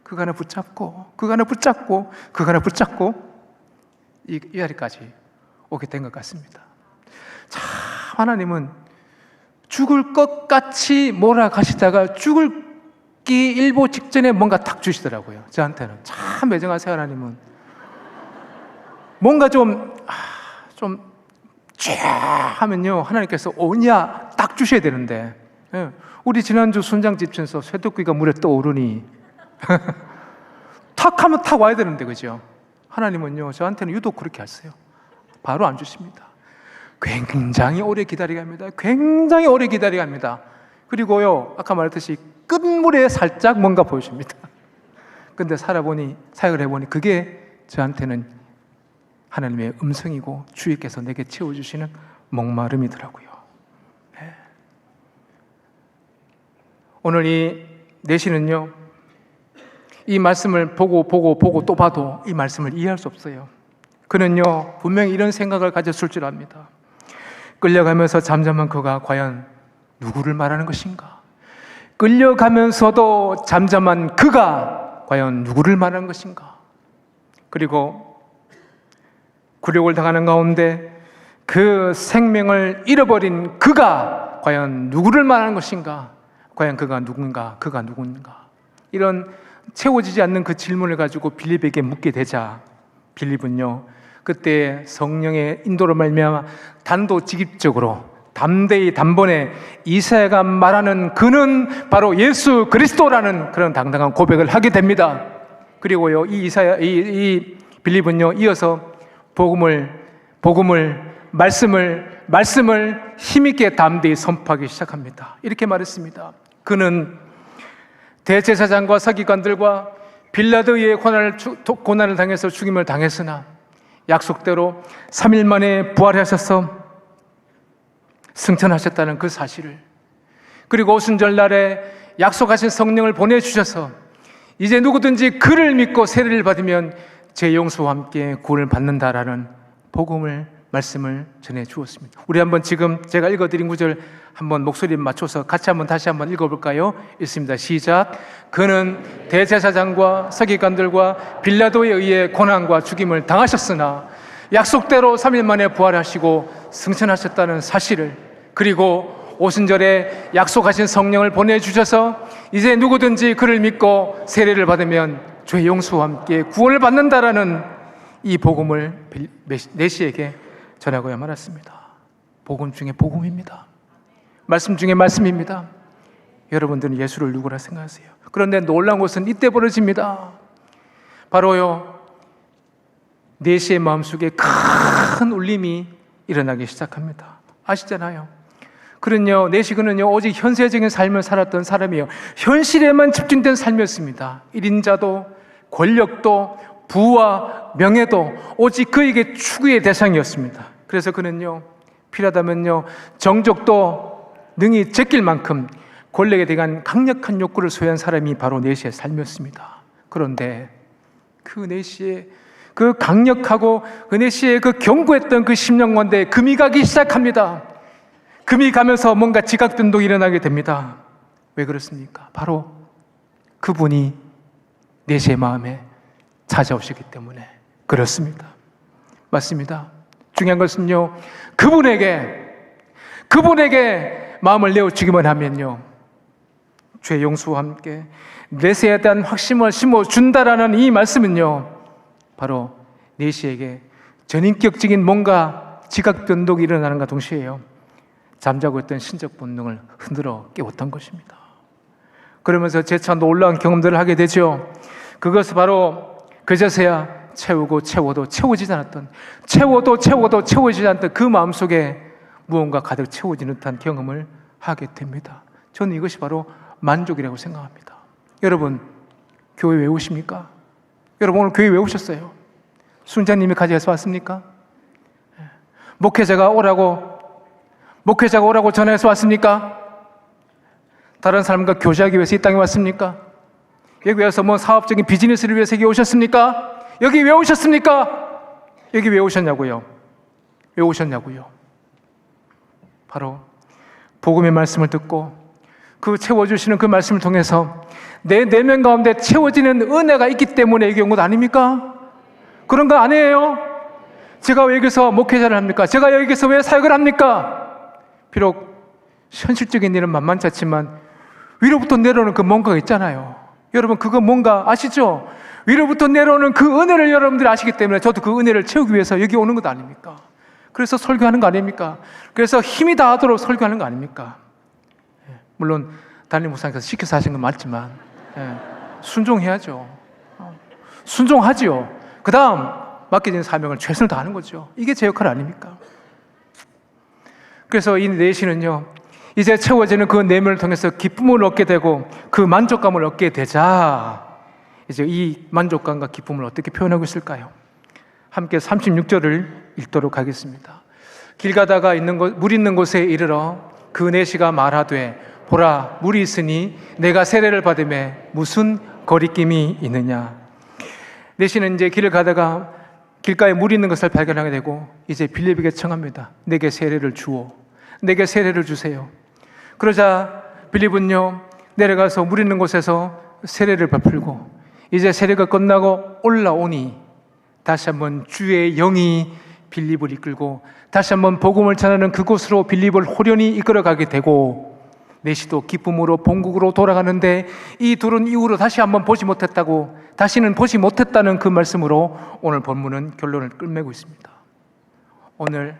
그거 하나 붙잡고, 그거 하나 붙잡고, 그거 하나 붙잡고, 이 자리까지 오게 된 것 같습니다. 참, 하나님은 죽을 것 같이 몰아가시다가 죽기 일보 직전에 뭔가 탁 주시더라고요. 저한테는. 참 매정하세요, 하나님은. 뭔가 좀 하면요, 하나님께서 오냐 딱 주셔야 되는데, 우리 지난주 순장 집천서 쇠토끼가 물에 떠오르니 탁 하면 탁 와야 되는데, 그죠? 하나님은요, 저한테는 유독 그렇게 하세요. 바로 안 주십니다. 굉장히 오래 기다리게 합니다. 굉장히 오래 기다리게 합니다. 그리고요, 아까 말했듯이 끝물에 살짝 뭔가 보여줍니다. 근데 살아보니, 사역을 해보니 그게 저한테는 하나님의 음성이고 주님께서 내게 채워주시는 목마름이더라고요. 네. 오늘 이 내시는요, 이 말씀을 보고 또 봐도 이 말씀을 이해할 수 없어요. 그는요, 분명히 이런 생각을 가졌을 줄 압니다. 끌려가면서 잠잠한 그가 과연 누구를 말하는 것인가? 끌려가면서도 잠잠한 그가 과연 누구를 말하는 것인가? 그리고 굴욕을 당하는 가운데 그 생명을 잃어버린 그가 과연 누구를 말하는 것인가? 과연 그가 누군가? 그가 누군가? 이런 채워지지 않는 그 질문을 가지고 빌립에게 묻게 되자 빌립은요, 그때 성령의 인도로 말미암아 단도직입적으로 담대히 단번에 이사야가 말하는 그는 바로 예수 그리스도라는 그런 당당한 고백을 하게 됩니다. 그리고요, 이 빌립은요, 이어서 말씀을 힘있게 담대히 선포하기 시작합니다. 이렇게 말했습니다. 그는 대제사장과 서기관들과 빌라도의 고난을 당해서 죽임을 당했으나 약속대로 3일 만에 부활하셔서 승천하셨다는 그 사실을, 그리고 오순절날에 약속하신 성령을 보내주셔서 이제 누구든지 그를 믿고 세례를 받으면 제 용서와 함께 구원을 받는다라는 말씀을 전해 주었습니다. 우리 한번 지금 제가 읽어드린 구절 한번 목소리에 맞춰서 같이 다시 한번 읽어볼까요? 읽습니다. 시작. 그는 대제사장과 서기관들과 빌라도에 의해 고난과 죽임을 당하셨으나 약속대로 3일 만에 부활하시고 승천하셨다는 사실을, 그리고 오순절에 약속하신 성령을 보내주셔서 이제 누구든지 그를 믿고 세례를 받으면 죄 용서와 함께 구원을 받는다라는 이 복음을 내시에게 전하고야 말았습니다. 복음 중에 복음입니다. 말씀 중에 말씀입니다. 여러분들은 예수를 누구라 생각하세요? 그런데 놀라운 것은 이때 벌어집니다. 바로요, 내시의 마음속에 큰 울림이 일어나기 시작합니다. 아시잖아요. 그는요, 내시그는요, 오직 현세적인 삶을 살았던 사람이에요. 현실에만 집중된 삶이었습니다. 일인자도 권력도 부와 명예도 오직 그에게 추구의 대상이었습니다. 그래서 그는요, 필요하다면요, 정적도 능히 제낄 만큼 권력에 대한 강력한 욕구를 소유한 사람이 바로 내시의 삶이었습니다. 그런데 그 내시의 그 강력하고 그 내시의 그 견고했던 그 심령건대에 금이 가기 시작합니다. 금이 가면서 뭔가 지각변동이 일어나게 됩니다. 왜 그렇습니까? 바로 그분이 내시의 마음에 찾아오시기 때문에 그렇습니다. 맞습니다. 중요한 것은요, 그분에게 마음을 내어주기만 하면요, 죄 용서와 함께 내세에 대한 확신을 심어준다라는 이 말씀은요, 바로 내시에게 전인격적인 뭔가 지각변동이 일어나는가 동시에요, 잠자고 있던 신적 본능을 흔들어 깨웠던 것입니다. 그러면서 재차 놀라운 경험들을 하게 되죠. 그것은 바로 그제서야 채워도 채워지지 않았던, 채워지지 않던 그 마음속에 무언가 가득 채워지는 듯한 경험을 하게 됩니다. 저는 이것이 바로 만족이라고 생각합니다. 여러분, 교회 왜 오십니까? 여러분, 오늘 교회 왜 오셨어요? 순자님이 가져가서 왔습니까? 목회자가 오라고 전해서 왔습니까? 다른 사람과 교제하기 위해서 이 땅에 왔습니까? 여기 와서 뭐 사업적인 비즈니스를 위해서 여기 오셨습니까? 여기 왜 오셨습니까? 여기 왜 오셨냐고요? 왜 오셨냐고요? 바로 복음의 말씀을 듣고 그 채워주시는 그 말씀을 통해서 내 내면 가운데 채워지는 은혜가 있기 때문에 여기 온 것 아닙니까? 그런 거 아니에요? 제가 왜 여기서 목회자를 합니까? 제가 여기서 왜 사역을 합니까? 비록 현실적인 일은 만만치 않지만 위로부터 내려오는 그 뭔가가 있잖아요. 여러분, 그거 뭔가 아시죠? 위로부터 내려오는 그 은혜를 여러분들이 아시기 때문에 저도 그 은혜를 채우기 위해서 여기 오는 것 아닙니까? 그래서 설교하는 거 아닙니까? 그래서 힘이 다하도록 설교하는 거 아닙니까? 물론 담임 목사님께서 시켜서 하신 건 맞지만 순종해야죠. 순종하지요. 그 다음 맡겨진 사명을 최선을 다하는 거죠. 이게 제 역할 아닙니까? 그래서 이 내시는요, 이제 채워지는 그 내면을 통해서 기쁨을 얻게 되고 그 만족감을 얻게 되자 이제 이 만족감과 기쁨을 어떻게 표현하고 있을까요? 함께 36절을 읽도록 하겠습니다. 길 가다가 물 있는 곳에 이르러 그 내시가 말하되 보라, 물이 있으니 내가 세례를 받음에 무슨 거리낌이 있느냐. 내시는 이제 길을 가다가 길가에 물이 있는 것을 발견하게 되고 이제 빌립에게 청합니다. 내게 세례를 주오. 내게 세례를 주세요. 그러자 빌립은요, 내려가서 물 있는 곳에서 세례를 베풀고 이제 세례가 끝나고 올라오니 다시 한번 주의 영이 빌립을 이끌고 다시 한번 복음을 전하는 그곳으로 빌립을 호련히 이끌어가게 되고 내시도 기쁨으로 본국으로 돌아가는데 이 둘은 이후로 다시 한번 보지 못했다고, 다시는 보지 못했다는 그 말씀으로 오늘 본문은 결론을 끝맺고 있습니다. 오늘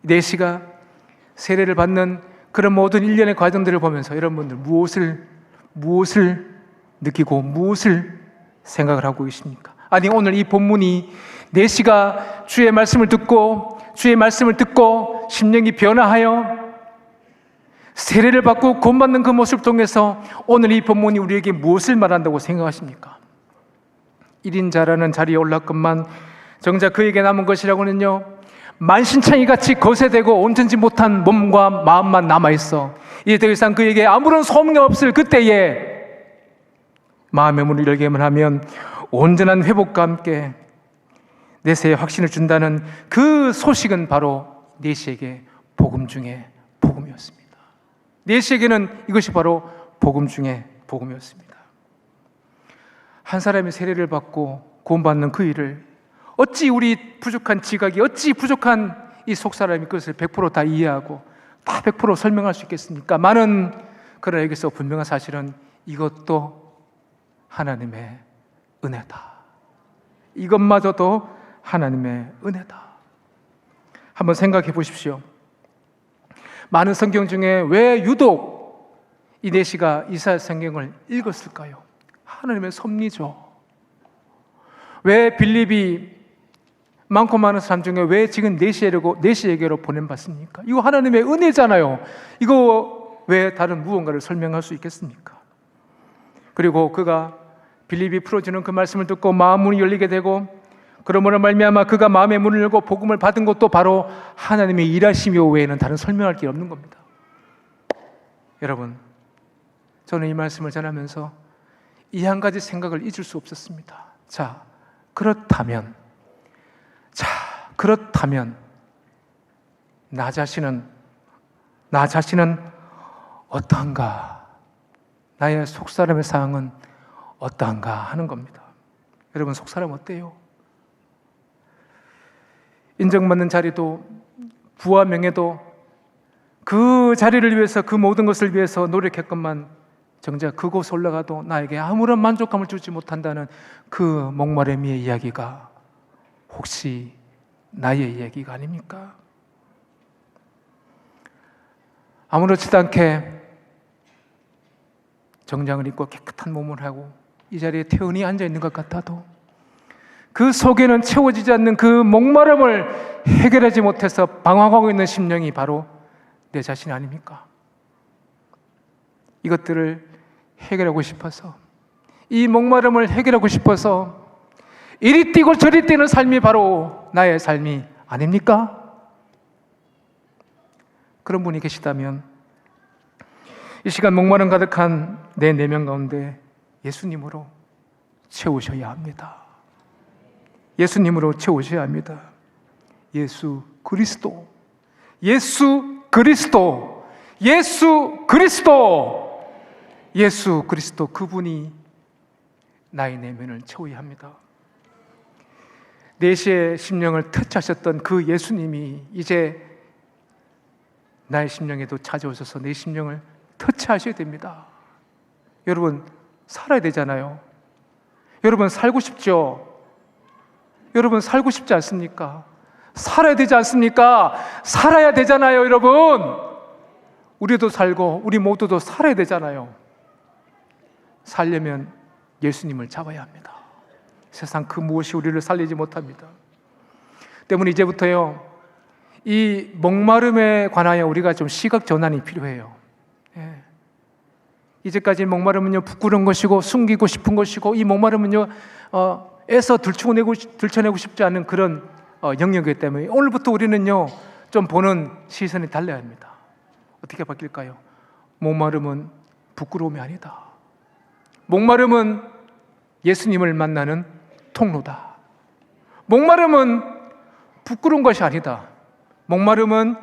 내시가 세례를 받는 그런 모든 일련의 과정들을 보면서 여러분들 무엇을 느끼고 무엇을 생각을 하고 계십니까? 아니, 오늘 이 본문이 내시가 주의 말씀을 듣고 심령이 변화하여 세례를 받고 구원받는 그 모습을 통해서 오늘 이 본문이 우리에게 무엇을 말한다고 생각하십니까? 1인 자라는 자리에 올랐건만 정작 그에게 남은 것이라고는요, 만신창이 같이 거세되고 온전지 못한 몸과 마음만 남아있어 이제 더 이상 그에게 아무런 소망이 없을 그때에 마음의 문을 열게만 하면 온전한 회복과 함께 내세에 확신을 준다는 그 소식은 바로 내시에게 복음 중에 복음이었습니다. 내시에게는 이것이 바로 복음 중에 복음이었습니다. 한 사람이 세례를 받고 구원받는 그 일을 어찌 우리 부족한 지각이, 어찌 부족한 이 속사람이 그것을 100% 다 이해하고 다 100% 설명할 수 있겠습니까? 그러나 여기서 분명한 사실은 이것도 하나님의 은혜다. 이것마저도 하나님의 은혜다. 한번 생각해 보십시오. 많은 성경 중에 왜 유독 이 내시가 이사야 성경을 읽었을까요? 하나님의 섭리죠. 왜 빌립이 많고 많은 사람 중에 왜 지금 내시에게로 보낸받습니까? 이거 하나님의 은혜잖아요. 이거 왜 다른 무언가를 설명할 수 있겠습니까? 그리고 그가 빌립이 풀어주는 그 말씀을 듣고 마음 문이 열리게 되고, 그러므로 말미암아 그가 마음의 문을 열고 복음을 받은 것도 바로 하나님의 일하심이 외에는 다른 설명할 게 없는 겁니다. 여러분, 저는 이 말씀을 전하면서 이 한 가지 생각을 잊을 수 없었습니다. 그렇다면 나 자신은 어떠한가? 나의 속사람의 상황은 어떠한가 하는 겁니다. 여러분, 속사람 어때요? 인정받는 자리도 부와 명예도 그 자리를 위해서, 그 모든 것을 위해서 노력했건만 정작 그곳 올라가도 나에게 아무런 만족감을 주지 못한다는 그 목마름의 이야기가 혹시 나의 이야기가 아닙니까? 아무렇지도 않게 정장을 입고 깨끗한 몸을 하고 이 자리에 태연히 앉아있는 것 같아도 그 속에는 채워지지 않는 그 목마름을 해결하지 못해서 방황하고 있는 심령이 바로 내 자신 아닙니까? 이것들을 해결하고 싶어서, 이 목마름을 해결하고 싶어서 이리 뛰고 저리 뛰는 삶이 바로 나의 삶이 아닙니까? 그런 분이 계시다면 이 시간 목마름 가득한 내 내면 가운데 예수님으로 채우셔야 합니다. 예수님으로 채우셔야 합니다. 예수 그리스도, 예수 그리스도, 예수 그리스도, 예수 그리스도, 그분이 나의 내면을 채워야 합니다. 내시의 심령을 터치하셨던 그 예수님이 이제 나의 심령에도 찾아오셔서 내 심령을 터치하셔야 됩니다. 여러분, 살아야 되잖아요. 여러분, 살고 싶죠? 여러분, 살고 싶지 않습니까? 살아야 되지 않습니까? 살아야 되잖아요, 여러분. 우리도 살고 우리 모두도 살아야 되잖아요. 살려면 예수님을 잡아야 합니다. 세상 그 무엇이 우리를 살리지 못합니다. 때문에 이제부터요, 이 목마름에 관하여 우리가 좀 시각 전환이 필요해요. 이제까지 목마름은요, 부끄러운 것이고 숨기고 싶은 것이고, 이 목마름은요, 애써 들춰내고 싶지 않은 그런 영역이기 때문에 오늘부터 우리는요, 좀 보는 시선이 달라야 합니다. 어떻게 바뀔까요? 목마름은 부끄러움이 아니다. 목마름은 예수님을 만나는 통로다. 목마름은 부끄러운 것이 아니다. 목마름은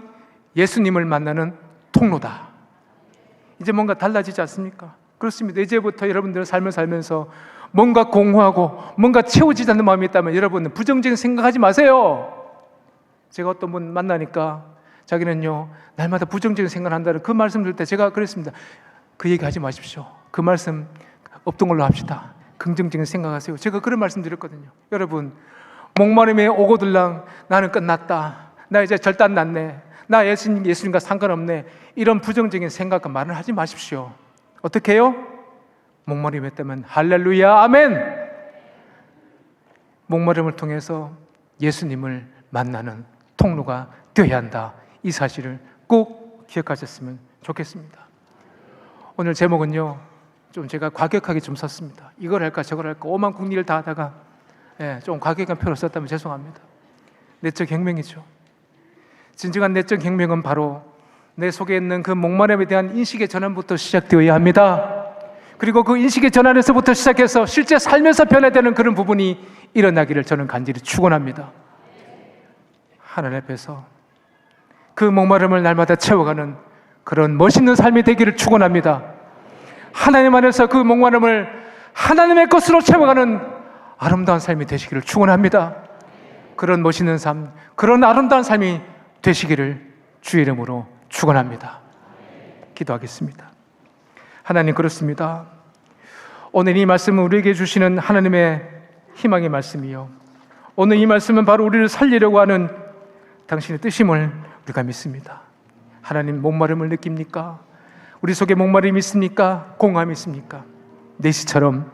예수님을 만나는 통로다. 이제 뭔가 달라지지 않습니까? 그렇습니다. 이제부터 여러분들의 삶을 살면서 뭔가 공허하고 뭔가 채워지지 않는 마음이 있다면 여러분은 부정적인 생각하지 마세요. 제가 어떤 분 만나니까 자기는요 날마다 부정적인 생각을 한다는 그 말씀 들을 때 제가 그랬습니다. 그 얘기 하지 마십시오. 그 말씀 없던 걸로 합시다. 긍정적인 생각하세요. 제가 그런 말씀 드렸거든요. 여러분, 목마름에 오고들랑 나는 끝났다, 나 이제 절단 났네, 나 예수님과 상관없네, 이런 부정적인 생각과 말을 하지 마십시오. 어떻게 해요? 목마름에 때면 할렐루야 아멘. 목마름을 통해서 예수님을 만나는 통로가 되어야 한다, 이 사실을 꼭 기억하셨으면 좋겠습니다. 오늘 제목은요 좀 제가 과격하게 좀 썼습니다. 이걸 할까 저걸 할까 오만 국리를 다 하다가 좀 과격한 표를 썼다면 죄송합니다. 내적 혁명이죠. 진정한 내적 혁명은 바로 내 속에 있는 그 목마름에 대한 인식의 전환부터 시작되어야 합니다. 그리고 그 인식의 전환에서부터 시작해서 실제 삶에서 변화되는 그런 부분이 일어나기를 저는 간절히 축원합니다. 하나님 앞에서 그 목마름을 날마다 채워가는 그런 멋있는 삶이 되기를 축원합니다. 하나님 안에서 그 목마름을 하나님의 것으로 채워가는 아름다운 삶이 되시기를 축원합니다. 그런 멋있는 삶, 그런 아름다운 삶이 되시기를 주의 이름으로 축원합니다. 기도하겠습니다. 하나님, 그렇습니다. 오늘 이 말씀은 우리에게 주시는 하나님의 희망의 말씀이요, 오늘 이 말씀은 바로 우리를 살리려고 하는 당신의 뜻임을 우리가 믿습니다. 하나님, 목마름을 느낍니까? 우리 속에 목마름이 있습니까? 공허함이 있습니까? 내시처럼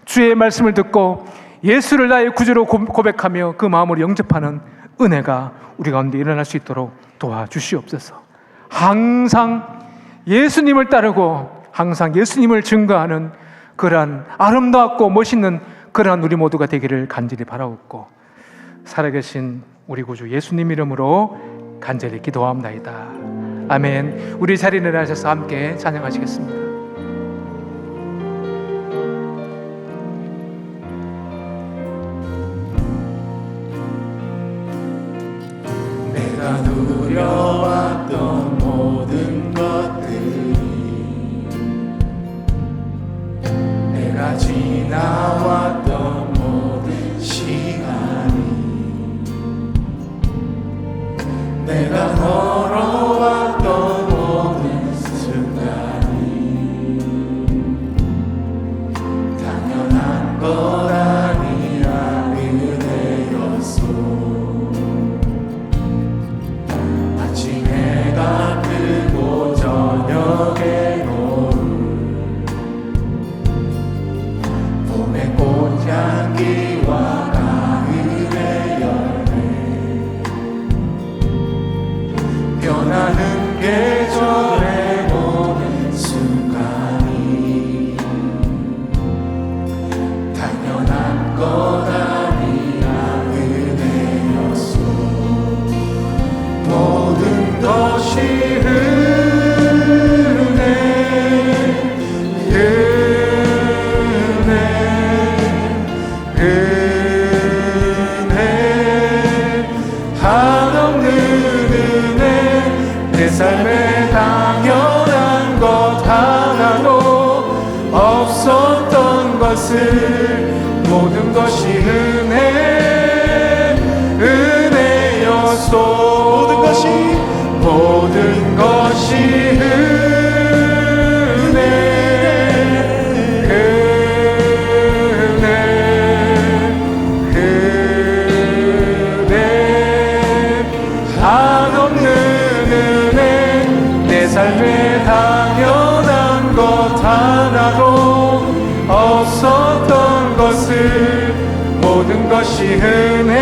주의 말씀을 듣고 예수를 나의 구주로 고백하며 그 마음으로 영접하는 은혜가 우리 가운데 일어날 수 있도록 도와주시옵소서. 항상 예수님을 따르고 항상 예수님을 증거하는 그러한 아름답고 멋있는 그러한 우리 모두가 되기를 간절히 바라옵고, 살아계신 우리 구주 예수님 이름으로 간절히 기도하옵나이다. 아멘. 우리 자리에 일어나셔서 함께 찬양하시겠습니다.
내가 누려왔던 모든 것들이, 내가 지나왔던 모든 시간이, 내가 걸어왔던 모든 순간이 당연한 것 아니라 은혜였소. 아침 해가 뜨고 저녁에 노을, 봄의 꽃향기와 가을의 열매, 변하는 계절의 모든 순간이 당연한 것 아니라 은혜였소. 모든 것이 은혜, 은혜, 은혜, 한없는 은혜. 내 삶에 당연한 것 하나도 없었던 것을, 모든 것이 은혜, 은혜였소. 모든 것이 은혜, 은혜, 은혜, 한없는 은혜. 내 삶에 당연한 것 하나도 없었던 것을, 모든 것이 은혜,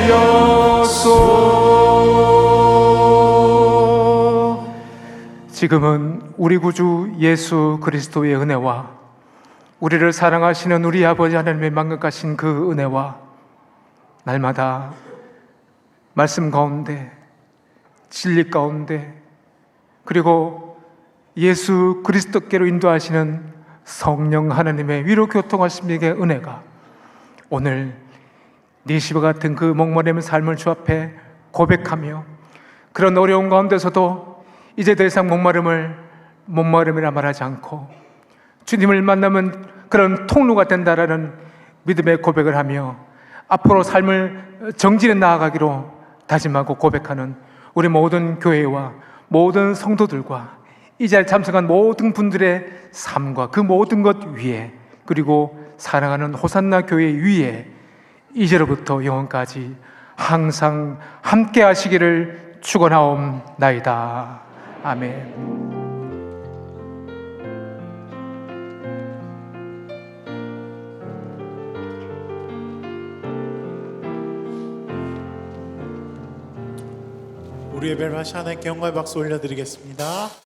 은혜였소.
지금은 우리 구주 예수 그리스도의 은혜와 우리를 사랑하시는 우리 아버지 하나님의 만극하신 그 은혜와 날마다 말씀 가운데, 진리 가운데, 그리고 예수 그리스도께로 인도하시는 성령 하나님의 위로 교통하심의 은혜가 오늘 니시와 같은 그 목마름의 삶을 주 앞에 고백하며 그런 어려운 가운데서도 이제 더 이상 목마름이라 말하지 않고 주님을 만나면 그런 통로가 된다라는 믿음의 고백을 하며 앞으로 삶을 정진해 나아가기로 다짐하고 고백하는 우리 모든 교회와 모든 성도들과 이 자리에 참석한 모든 분들의 삶과 그 모든 것 위에, 그리고 사랑하는 호산나 교회 위에 이제로부터 영원까지 항상 함께 하시기를 축원하옵나이다. 아멘.
우리 예배를 하시 하나님께 영광의 박수 올려드리겠습니다.